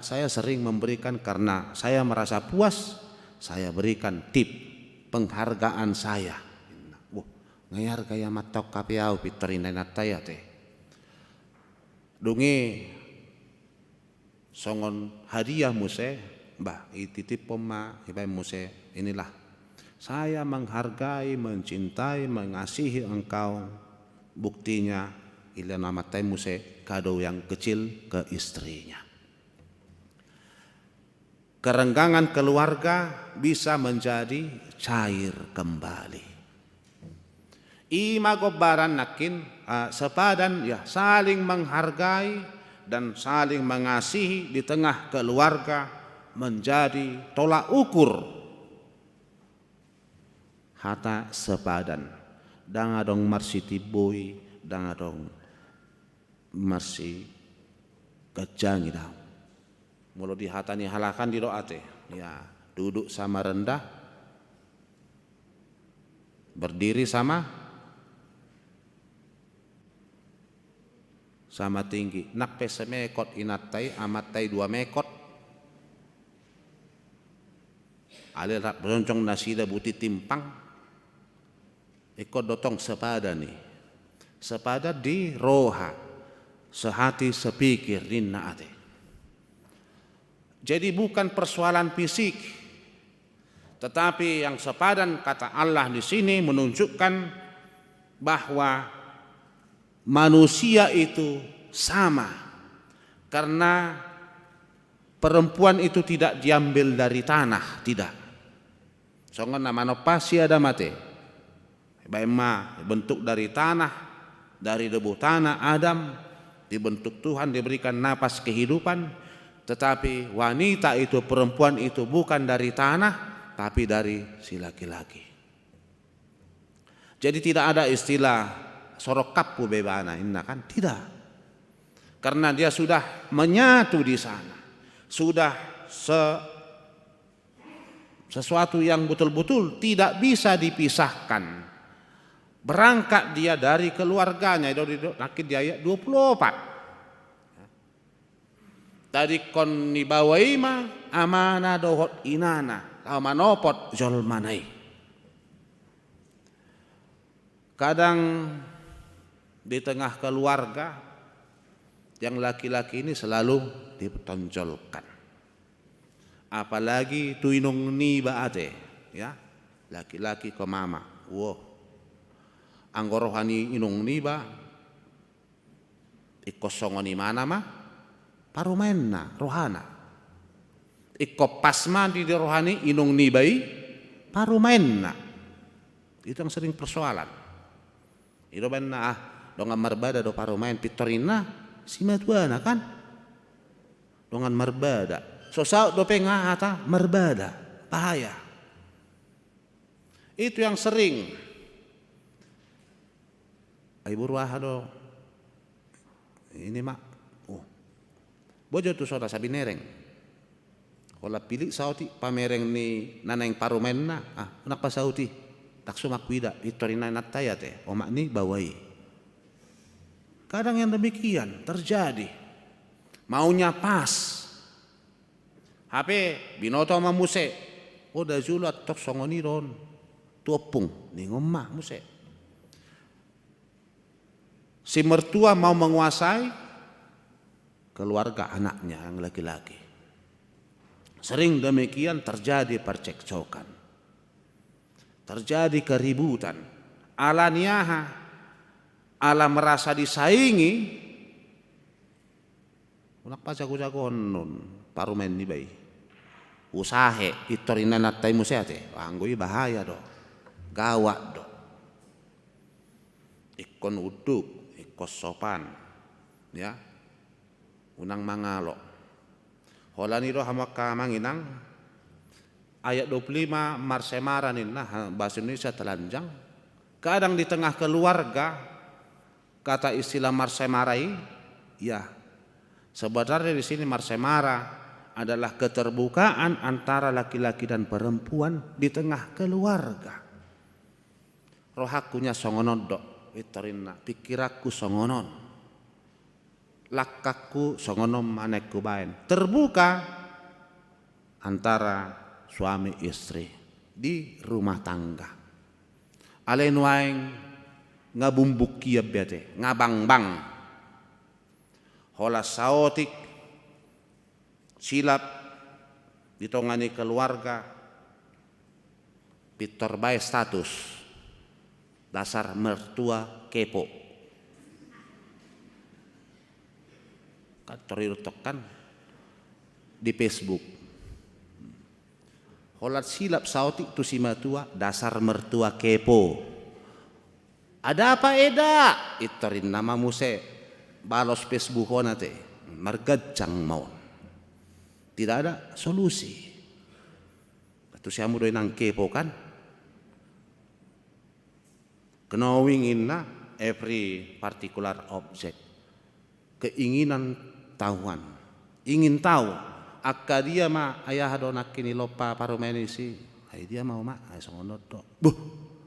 Saya sering memberikan karena saya merasa puas, saya berikan tip penghargaan saya. Ngayar kaya matok kapiau piterina nataya teh. Dungi songon hadiah muse, mbah ititip poma ibai muse inilah. Saya menghargai, mencintai, mengasihi engkau. Buktinya ila namatai muse kado yang kecil ke istrinya. Kerenggangan keluarga bisa menjadi cair kembali. Ima gobaran nakin sepadan ya saling menghargai dan saling mengasihi di tengah keluarga menjadi tolak ukur hata sepadan dangadong marsi tiboi dangadong marsi kejangi dah mulo di hatani halakan di doate ya duduk sama rendah berdiri sama tinggi nak pe semekot inatai amatai 2 mekot ale rak beroncong nasida buti timpang ikut dotong sepada nih sepada di roha sehati sepikir rinna ate Jadi bukan persoalan fisik, tetapi yang sepadan kata Allah di sini menunjukkan bahwa manusia itu sama, karena perempuan itu tidak diambil dari tanah, tidak. Songon nama pasti ada mate. Baima bentuk dari tanah, dari debu tanah Adam, dibentuk Tuhan, diberikan napas kehidupan. Tetapi wanita itu, perempuan itu bukan dari tanah, tapi dari si laki-laki. Jadi tidak ada istilah sorok kapu bebana, kan? Tidak. Karena dia sudah menyatu di sana, sudah sesuatu yang betul-betul tidak bisa dipisahkan. Berangkat dia dari keluarganya, nakit di ayat 24. Tadi kon nibawaima amana dohot inana amanopot jolmanai. Kadang di tengah keluarga yang laki-laki ini selalu ditonjolkan. Apalagi tuinong ni baate, ya, laki-laki ke mama. Wow. Anggorohani inong niba ikosongoni mana mah parumainna rohana ikko pasma di rohani inong nibai parumainna. Itu yang sering persoalan. Ito benna dongan marbada do parumain pitorina si matuana kan dongan marbada so sao do pengata marbada bahaya. Itu yang sering Ibu ruahado ini mak, bojo tu soda sabi nereng. Kalau pilih sauti pamereng ni naneng parumen na, unak pa sauti tak sumak wida itorina nataya te, omak ni bawai. Kadang yang demikian terjadi, maunya pas. HP binoto mamuse, da julat tok songoniron, tuopung ni ngomah muse. Si mertua mau menguasai keluarga anaknya yang laki-laki. Sering demikian terjadi percekcokan, terjadi keributan. Ala niyaha, ala merasa disaingi. Unak pa jago-jago nun parumen ni bay. Usahe itorina natay mo siya te. Anggoy bahaya do, gawat do. Ikon uduk. Kosopan, ya, unang mangalo. Holani do hamaka manginang ayat 25 marsemaranin nah bahasa Indonesia telanjang. Kadang di tengah keluarga kata istilah marsemarai, ya, sebenarnya di sini marsemara adalah keterbukaan antara laki-laki dan perempuan di tengah keluarga. Rohakunya songonodok. Witorina pikiraku songonon, lakaku songonom manekku baen. Terbuka antara suami istri di rumah tangga. Alen waeng ngabumbuk kia bete, ngabang-bang. Hola saotik silap ditongani keluarga pitor bae status. Dasar mertua kepo. Terirutok kan di Facebook. Holat silap sautik tu si matua dasar mertua kepo. Ada apa eda? Itorin nama muse balos Facebook honate margajang maun. Tidak ada solusi. Tu siamu doi nang kepo kan? Knowing in every particular object. Keinginan tahuan. Ingin tahu. Akka dia ma ayah donak kini lopa parumenisi. Ay dia mau ma ay songonod do. Buh,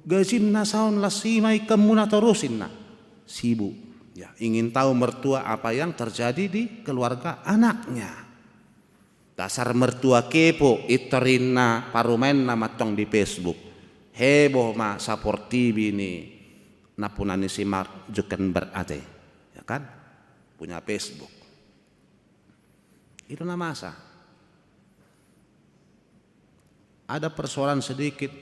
gazin na saon lasimay kamuna terusin na. Sibu. Ya, ingin tahu mertua apa yang terjadi di keluarga anaknya. Dasar mertua kepo iterin na parumen na matong di Facebook. Heboh ma saportibi ni napunani si Mark Zuckerberg ate, ya kan, punya Facebook. Itu nama masa. ada persoalan sedikit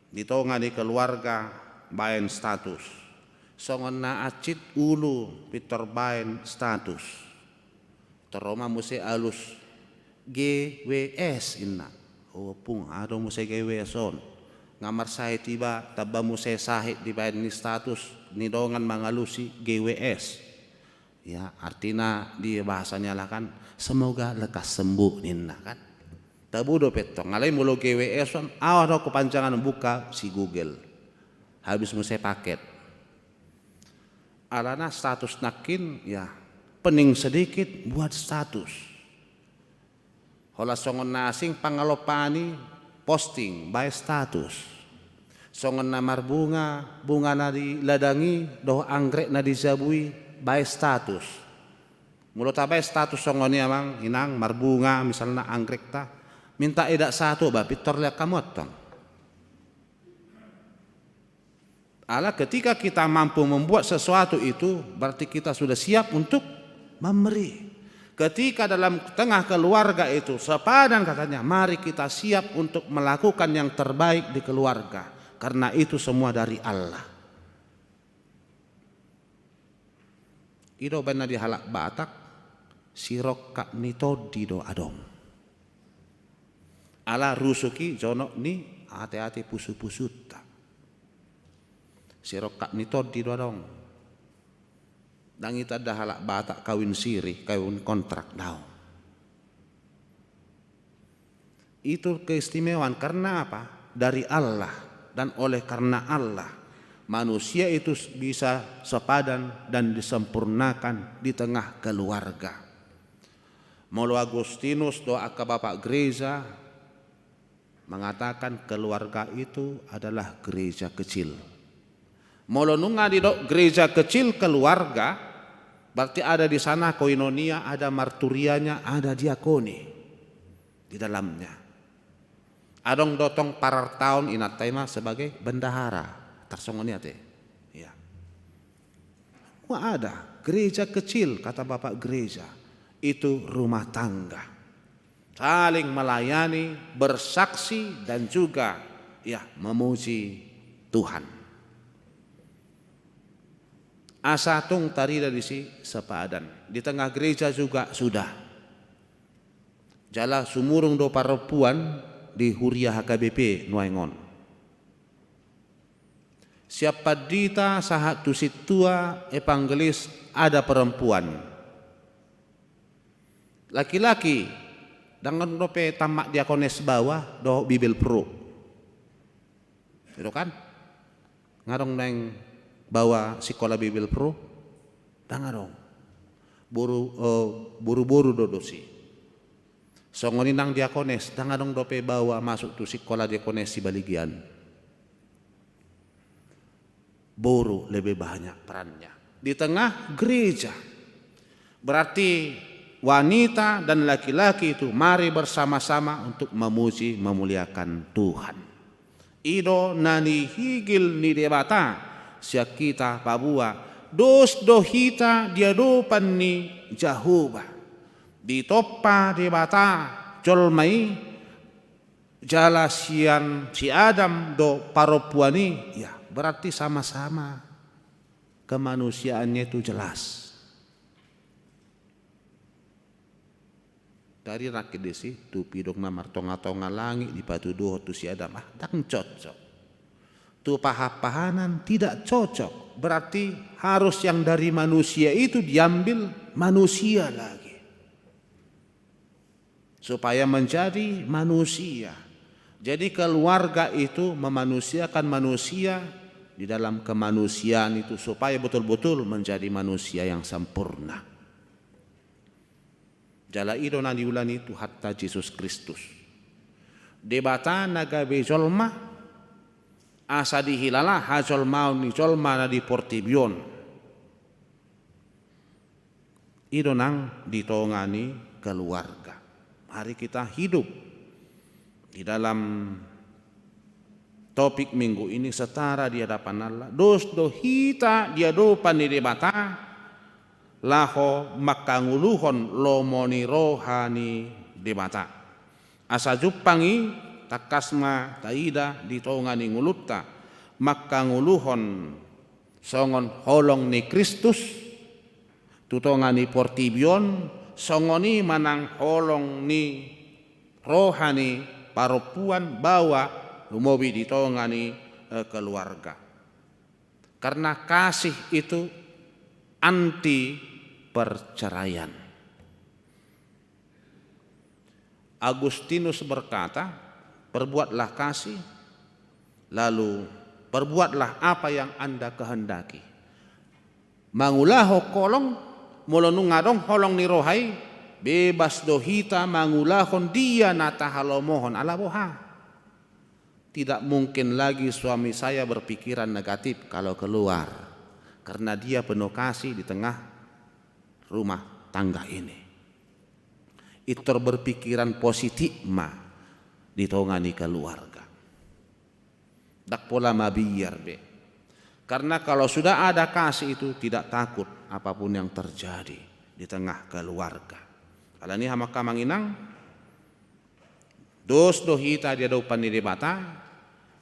di tonga di keluarga bayan status. Songon na acit ulu pitor bayan status. Teroma muse alus GWS inna. Oh pung ado muse GWS on. Ngamar saya tiba taba muse sahit di bayan ni status ni dongan mangalusi GWS. Ya artinya di bahasanya lah kan semoga lekas sembuh ninna kan. Tabudo petong ngalai mulo GWS on awal kepanjangan buka si Google. Habis muse paket. Alana status nakin ya pening sedikit buat status. Hola songon nasing pangalopani posting by status. Songon namar bunga na diladangi, doh anggrek na dizabui by status. Mulut by status songon ni amang inang marbunga misalnya anggrek ta minta edak satu ba pitor liak kamotong. Ala ketika kita mampu membuat sesuatu itu berarti kita sudah siap untuk memberi. Ketika dalam tengah keluarga itu sepadan katanya mari kita siap untuk melakukan yang terbaik di keluarga. Karena itu semua dari Allah. Ido benar di halak Batak sirok kak nito dido adong. Ala rusuki jonok ni hati-hati pusu-pusut tak. Sirok kak nito dido adong. Dan itu ada halak Batak kawin siri, kawin kontrak daun. Itu keistimewaan karena apa? Dari Allah. Dan oleh karena Allah manusia itu bisa sepadan dan disempurnakan di tengah keluarga. Molo Agustinus doa ke Bapak Gereja mengatakan keluarga itu adalah gereja kecil. Molo nunga di gereja kecil keluarga berarti ada di sana koinonia, ada marturianya, ada diakoni di dalamnya. Adong dotong parar tahun inat tema sebagai bendahara tersongonia teh. Ya. Wah ada gereja kecil kata Bapak Gereja itu rumah tangga. Saling melayani, bersaksi dan juga ya memuji Tuhan. Asatung tari dari si sepadan. Di tengah gereja juga sudah. Jala sumurung do perempuan di Huria HKBP Nuaingon. Siapa dita sahat tu situa evangelis ada perempuan. Laki-laki dengan dope tamak diakones bawah do Bibil Pro. Itu kan? Ngarong neng bawa sekolah Bibil Pro. Dangarong. Buru-buru dodosi. Songoninang diakones, dangadong dope bawa masuk tu sekolah diakones si Baligian. Boru lebih banyak perannya. Di tengah gereja. Berarti wanita dan laki-laki itu mari bersama-sama untuk memuji, memuliakan Tuhan. Ido nani higil ni debata siak kita Papua. Dos dohita diadopan ni Jehovah. Di topa di bata colmai jala sian si Adam do paropuani ya berarti sama-sama kemanusiaannya itu jelas. Dari rakit desi tu pidok namar tonga-tonga langit di batu doh tu si Adam dang cocok. Tu pahapahanan tidak cocok berarti harus yang dari manusia itu diambil manusia lagi. Supaya menjadi manusia. Jadi keluarga itu memanusiakan manusia di dalam kemanusiaan itu supaya betul-betul menjadi manusia yang sempurna. Jala ido na diulani itu hatta Yesus Kristus. Debata naga bejolma asa dihilala hajol mau ni jolma na di portibion. Ido nang ditongani keluarga. Mari kita hidup di dalam topik minggu ini setara di hadapan Allah. Dos dohita di hadapan di debata laho makanguluhon lomoni rohani debata. Asa jupangi takasma taida ditongani ngulutta maka nguluhon songon holong ni Kristus tutongani portibion songoni manang holong ni rohani parupuan bawa lumobi ditongani keluarga. Karena kasih itu anti perceraian. Agustinus berkata, perbuatlah kasih, lalu perbuatlah apa yang Anda kehendaki. Mangulaho kolong, mulonu ngadong holong ni rohai, bebas dohita mangulahon dia nata halomohon ala boha. Tidak mungkin lagi suami saya berpikiran negatif kalau keluar, karena dia penuh kasih di tengah rumah tangga ini. Itu berpikiran positif mah ditongani keluarga. Dak pola mabiyar be. Karena kalau sudah ada kasih itu tidak takut apapun yang terjadi di tengah keluarga. Kalau ini hama kamanginang dos dohita dia dopan di debata,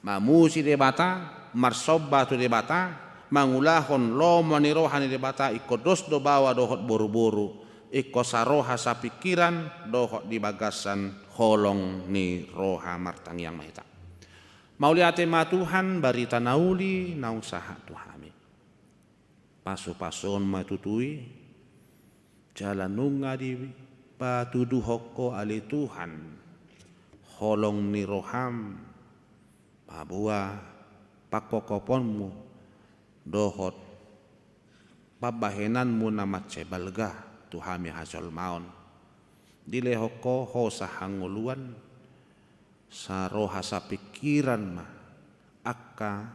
mamusi debata, marsobba tu debata, mangulahon lomo ni rohani debata ikut dos do bawa dohot boru-boru. Iko saroha sa pikiran dohok di bagasan holong ni roha martang yang mahita. Mauliate ma Tuhan barita nauli nausaha Tuhami. Paso-pason matutui jalan nunga di patuduhoko ali Tuhan. Holong ni roham pabua pakokoponmu dohot pabahenanmu nama cebalga. Tuhami hasol maon dilehoko ho sahanguluan saroha sa pikiran ma akka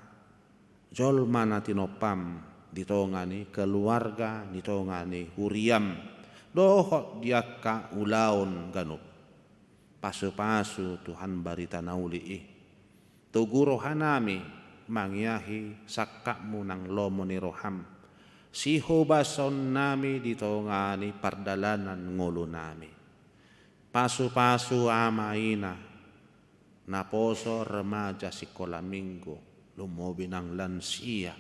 jol mana tinopam ditongani keluarga ditongani huriam doho diaka ulaon ganup pasu-pasu Tuhan barita nauli tuguro hanami mangyahi sakakmu nang lomo ni roham si hobason nami ditongani pardalanan ngulu nami. Pasu-pasu amaina naposo remaja sikola minggu lumobi nang lansia.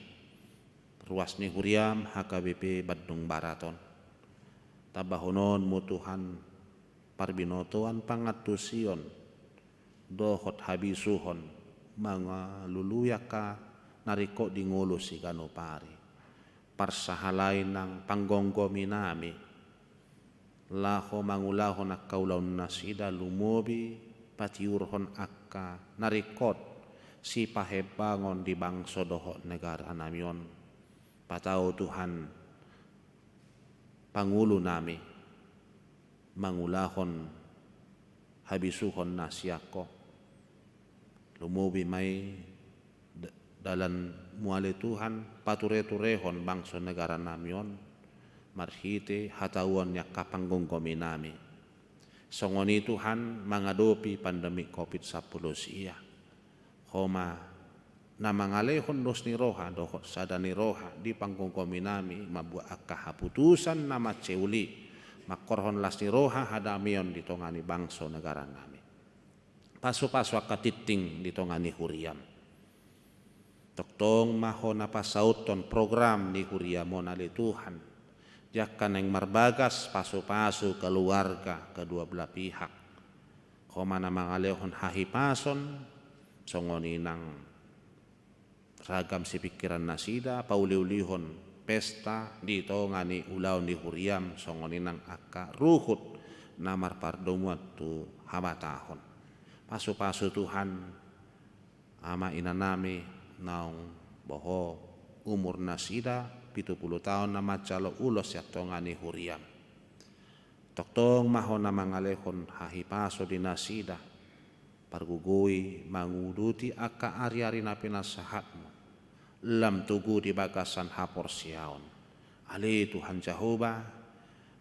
Ruas ni huriam HKBP Bandung Baraton. Tabahonon mutuhan parbinotoan pangatusion dohot habisuhon mga luluyaka nariko di ngulu si ganopari. Parsahalay ng panggonggomi nami laho mangulahon akkaulaon na sida lumobi patiurhon akka narikot si pahebangon di bangso doho negara namion patao Tuhan pangulo nami mangulahon habisuhon na siyako lumobi may dalan muali Tuhan pature-turehon bangso negara namion marhite hatauan yak kapanggonggomi nami songoni Tuhan mangadopi pandemi COVID-19 siya homa na mangalehon dos ni roha dohot sada ni roha di panggonggomi nami mabua akahaputusan na maceuli makorhon las ni roha hadamion ditongani bangso negara nami paso-paso akatiting ditongani huriam Toktong maho na pasauton program ni huriamon ali Tuhan. Jakan yang marbagas paso-paso keluarga kedua belah pihak. Komana mangalehon hahipason songoni nang ragam si pikiran nasida pauliulihon pesta ditongani ulaon di huriam songoni nang akka ruhut namar pardomuat tu habatahon. Paso-paso Tuhan ama inanami naung boho umur nasida 70 tahun nama calo ulos ya tongani huriam toktong maho na mangalehon hahipaso di nasida pargugui manguduti akka ari-ari na pinasahatmu lam tugu di bagasan hapor siaon ali Tuhan Jehovah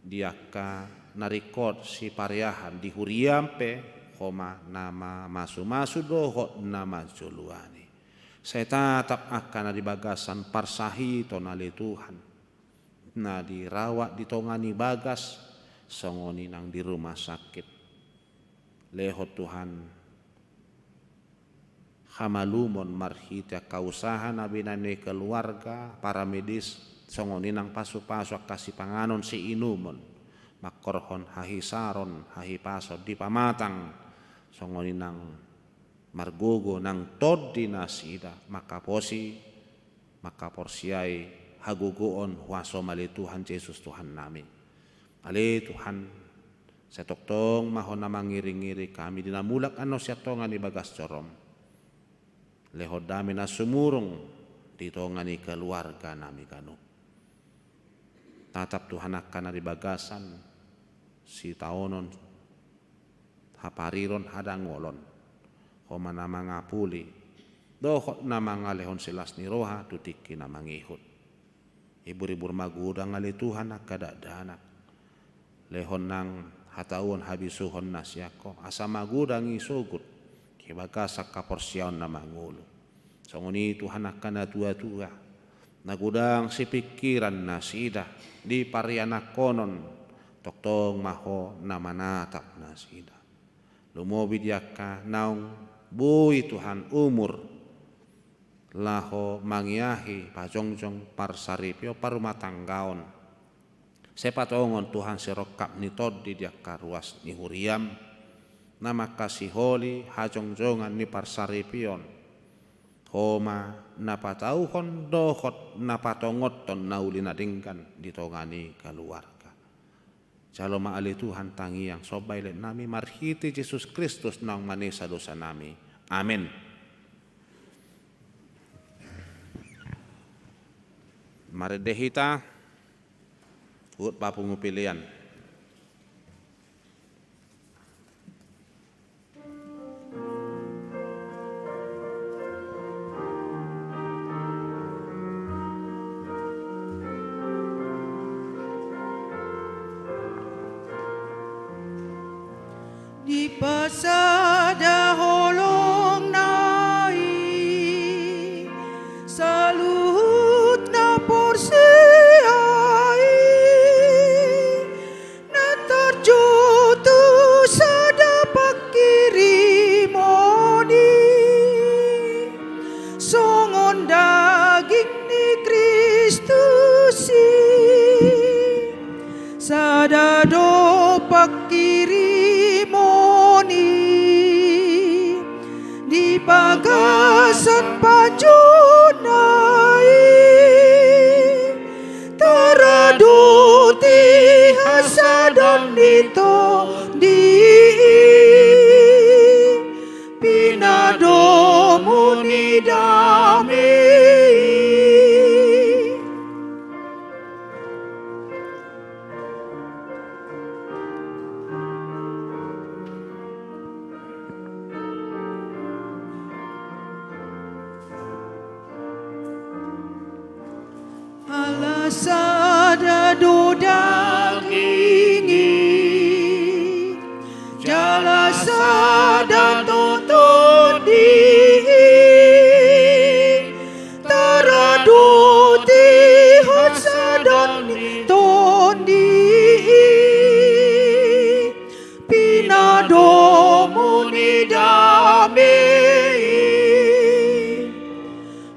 diaka narikot si pariahan di huriampe koma nama masu-masu dohot nama joluani saya tatap akan di bagasan parsahi tonali Tuhan na dirawat ditongani bagas songoni nang di rumah sakit lehot Tuhan hamalumon marhita kausaha nabinane keluarga para medis songoninang pasu-pasu kasih panganon si inumon makorhon hahisaron hahipasod di pamatang songoninang margogo nang todi nasida maka porsiai hagugoon huaso mali Tuhan Yesus Tuhan namin. Mali Tuhan setoktong mahon na mangiri-ngiri kami dinamulak ano siya tongan ni bagas corom. Lehod dami na sumurong dito nga ni keluarga nami kanu. Tatap Tuhan akan na bagasan si taonon hapariron hadangolon homa na mga puli dohot na mga lehon silas ni roha tutiki na mangihut. Ibur-ibur magudang ngali Tuhan nakadadanak lehon nang hatauon habisuhon na siya ko asa magudang isugot kibaga sa kaporsyaon na mangulo. So nguni Tuhan akan na tua-tua nagudang si pikiran na sida di parianak konon toktong maho na manatap na sida. Lumobid yaka naung buhi Tuhan umur laho mangyahi pajongjong parsaripyo parumatanggaon sepatongon Tuhan sirokap ni todi dia karuas ni huriam nama kasih holi hajongjongan ni parsaripion homa napatauhon dohot napatongoton naulinadingkan ditongani keluarga jalo maali Tuhan tangi yang sobailen nami marhiti Yesus Kristus nang manesa dosa nami amin. Mari dehita ut papungu pilihan. Di pasada holong nai saluhut na porsiai na terjutu sada pakirimoni songon daging ni Kristusi sada do di bagasan pajunai teraduti hasadon dito di pinadomu ni dami. Sada dodang ini jala sada tuntun di teraduti hasadon tondi pinadomu ni dami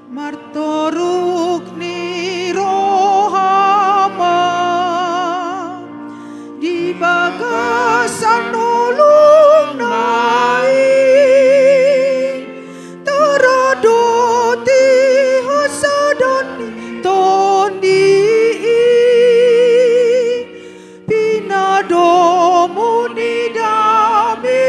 martoruk ni bagasan ulung nai teraduti hasadon tondi pinadomu ni dami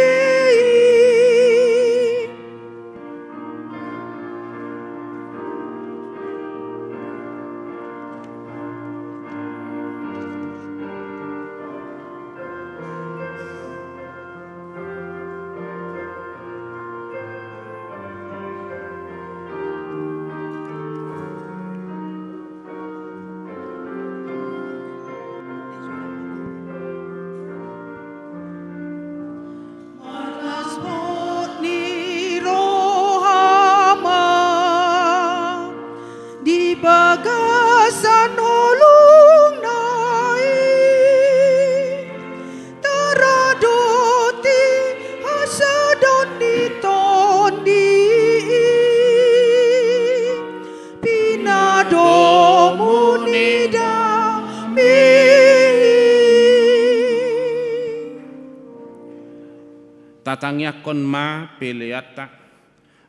Tatangyakon ma peleata.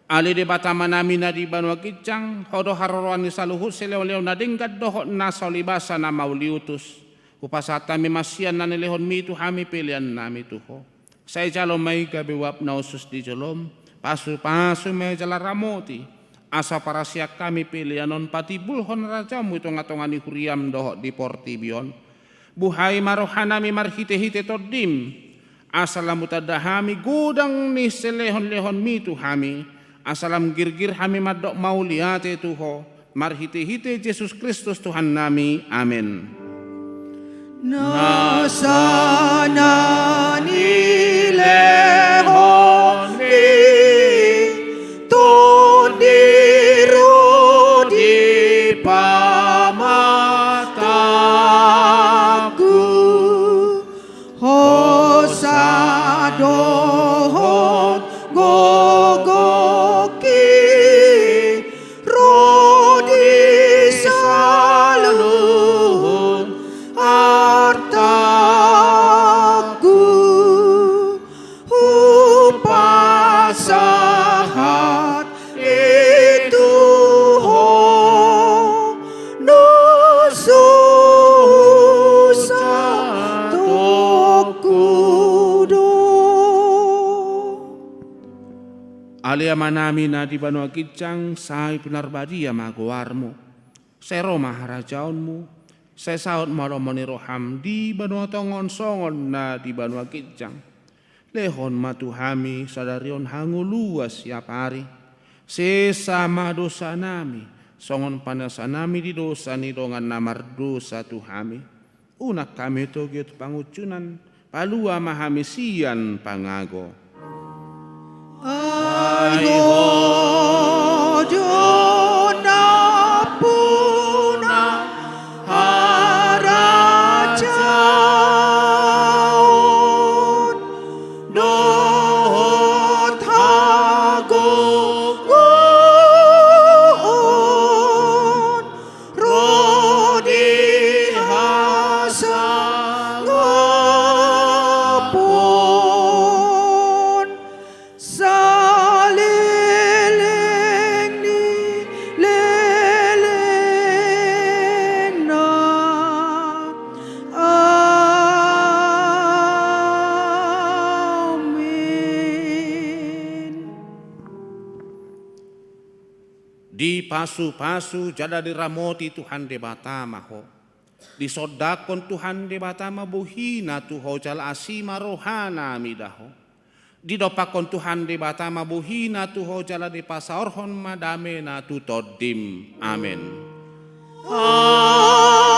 Ali de batama nami na di Banua Kicang, hodo haroroan ni saluhut seleo-leo na dingkat dohot na solibasa na mauliutus. Upasata mi masian na nilehon mi tu hami pilihan nami tuho. Saya jalo may gabiwap na usus di jolom, pasu may jala ramoti. Asa para siak kami pilihanon pati bulhon rajamu itu ngatongan ni huriam dohot di portibion. Buhay marohanami marhite-hite todim. Asalam utadahami gudang ni selehon-lehon mi tu hami. Asalam girgir hami madok mauliate tuho. Marhite-hite Yesus Kristus Tuhan nami. Amin. Nasana nilehon mi tundiru di pamataku hosadohon gogoki rodi saluhun artaku upasahat itu ho nususa tokudo. Alia manami na di Banua Kicang sai penarbadia magowarmu. Sero maharajaonmu. Saya saut maromoni roham di Banua Tongon Songon na di Banua Kicang. Lehon matuhami sadarion hangu luas siap hari. Sesama dosa nami. Songon panasa nami di dosa ni dongan namar dosa tuhami. Unak kami toget pangucunan. Palua mahami sian pangago. Aigo jona puna harajaon dohot hagogon rodi hasangapon salileng ni leleng na amin. Di pasu-pasu jada diramoti Tuhan de batama ho. Di sodakon Tuhan de batama buhina tuho jala asima rohana midaho. Di dopakon Tuhan de batama buhina tuho jala di pasaorhon madame na tutodim. Amin. Amin.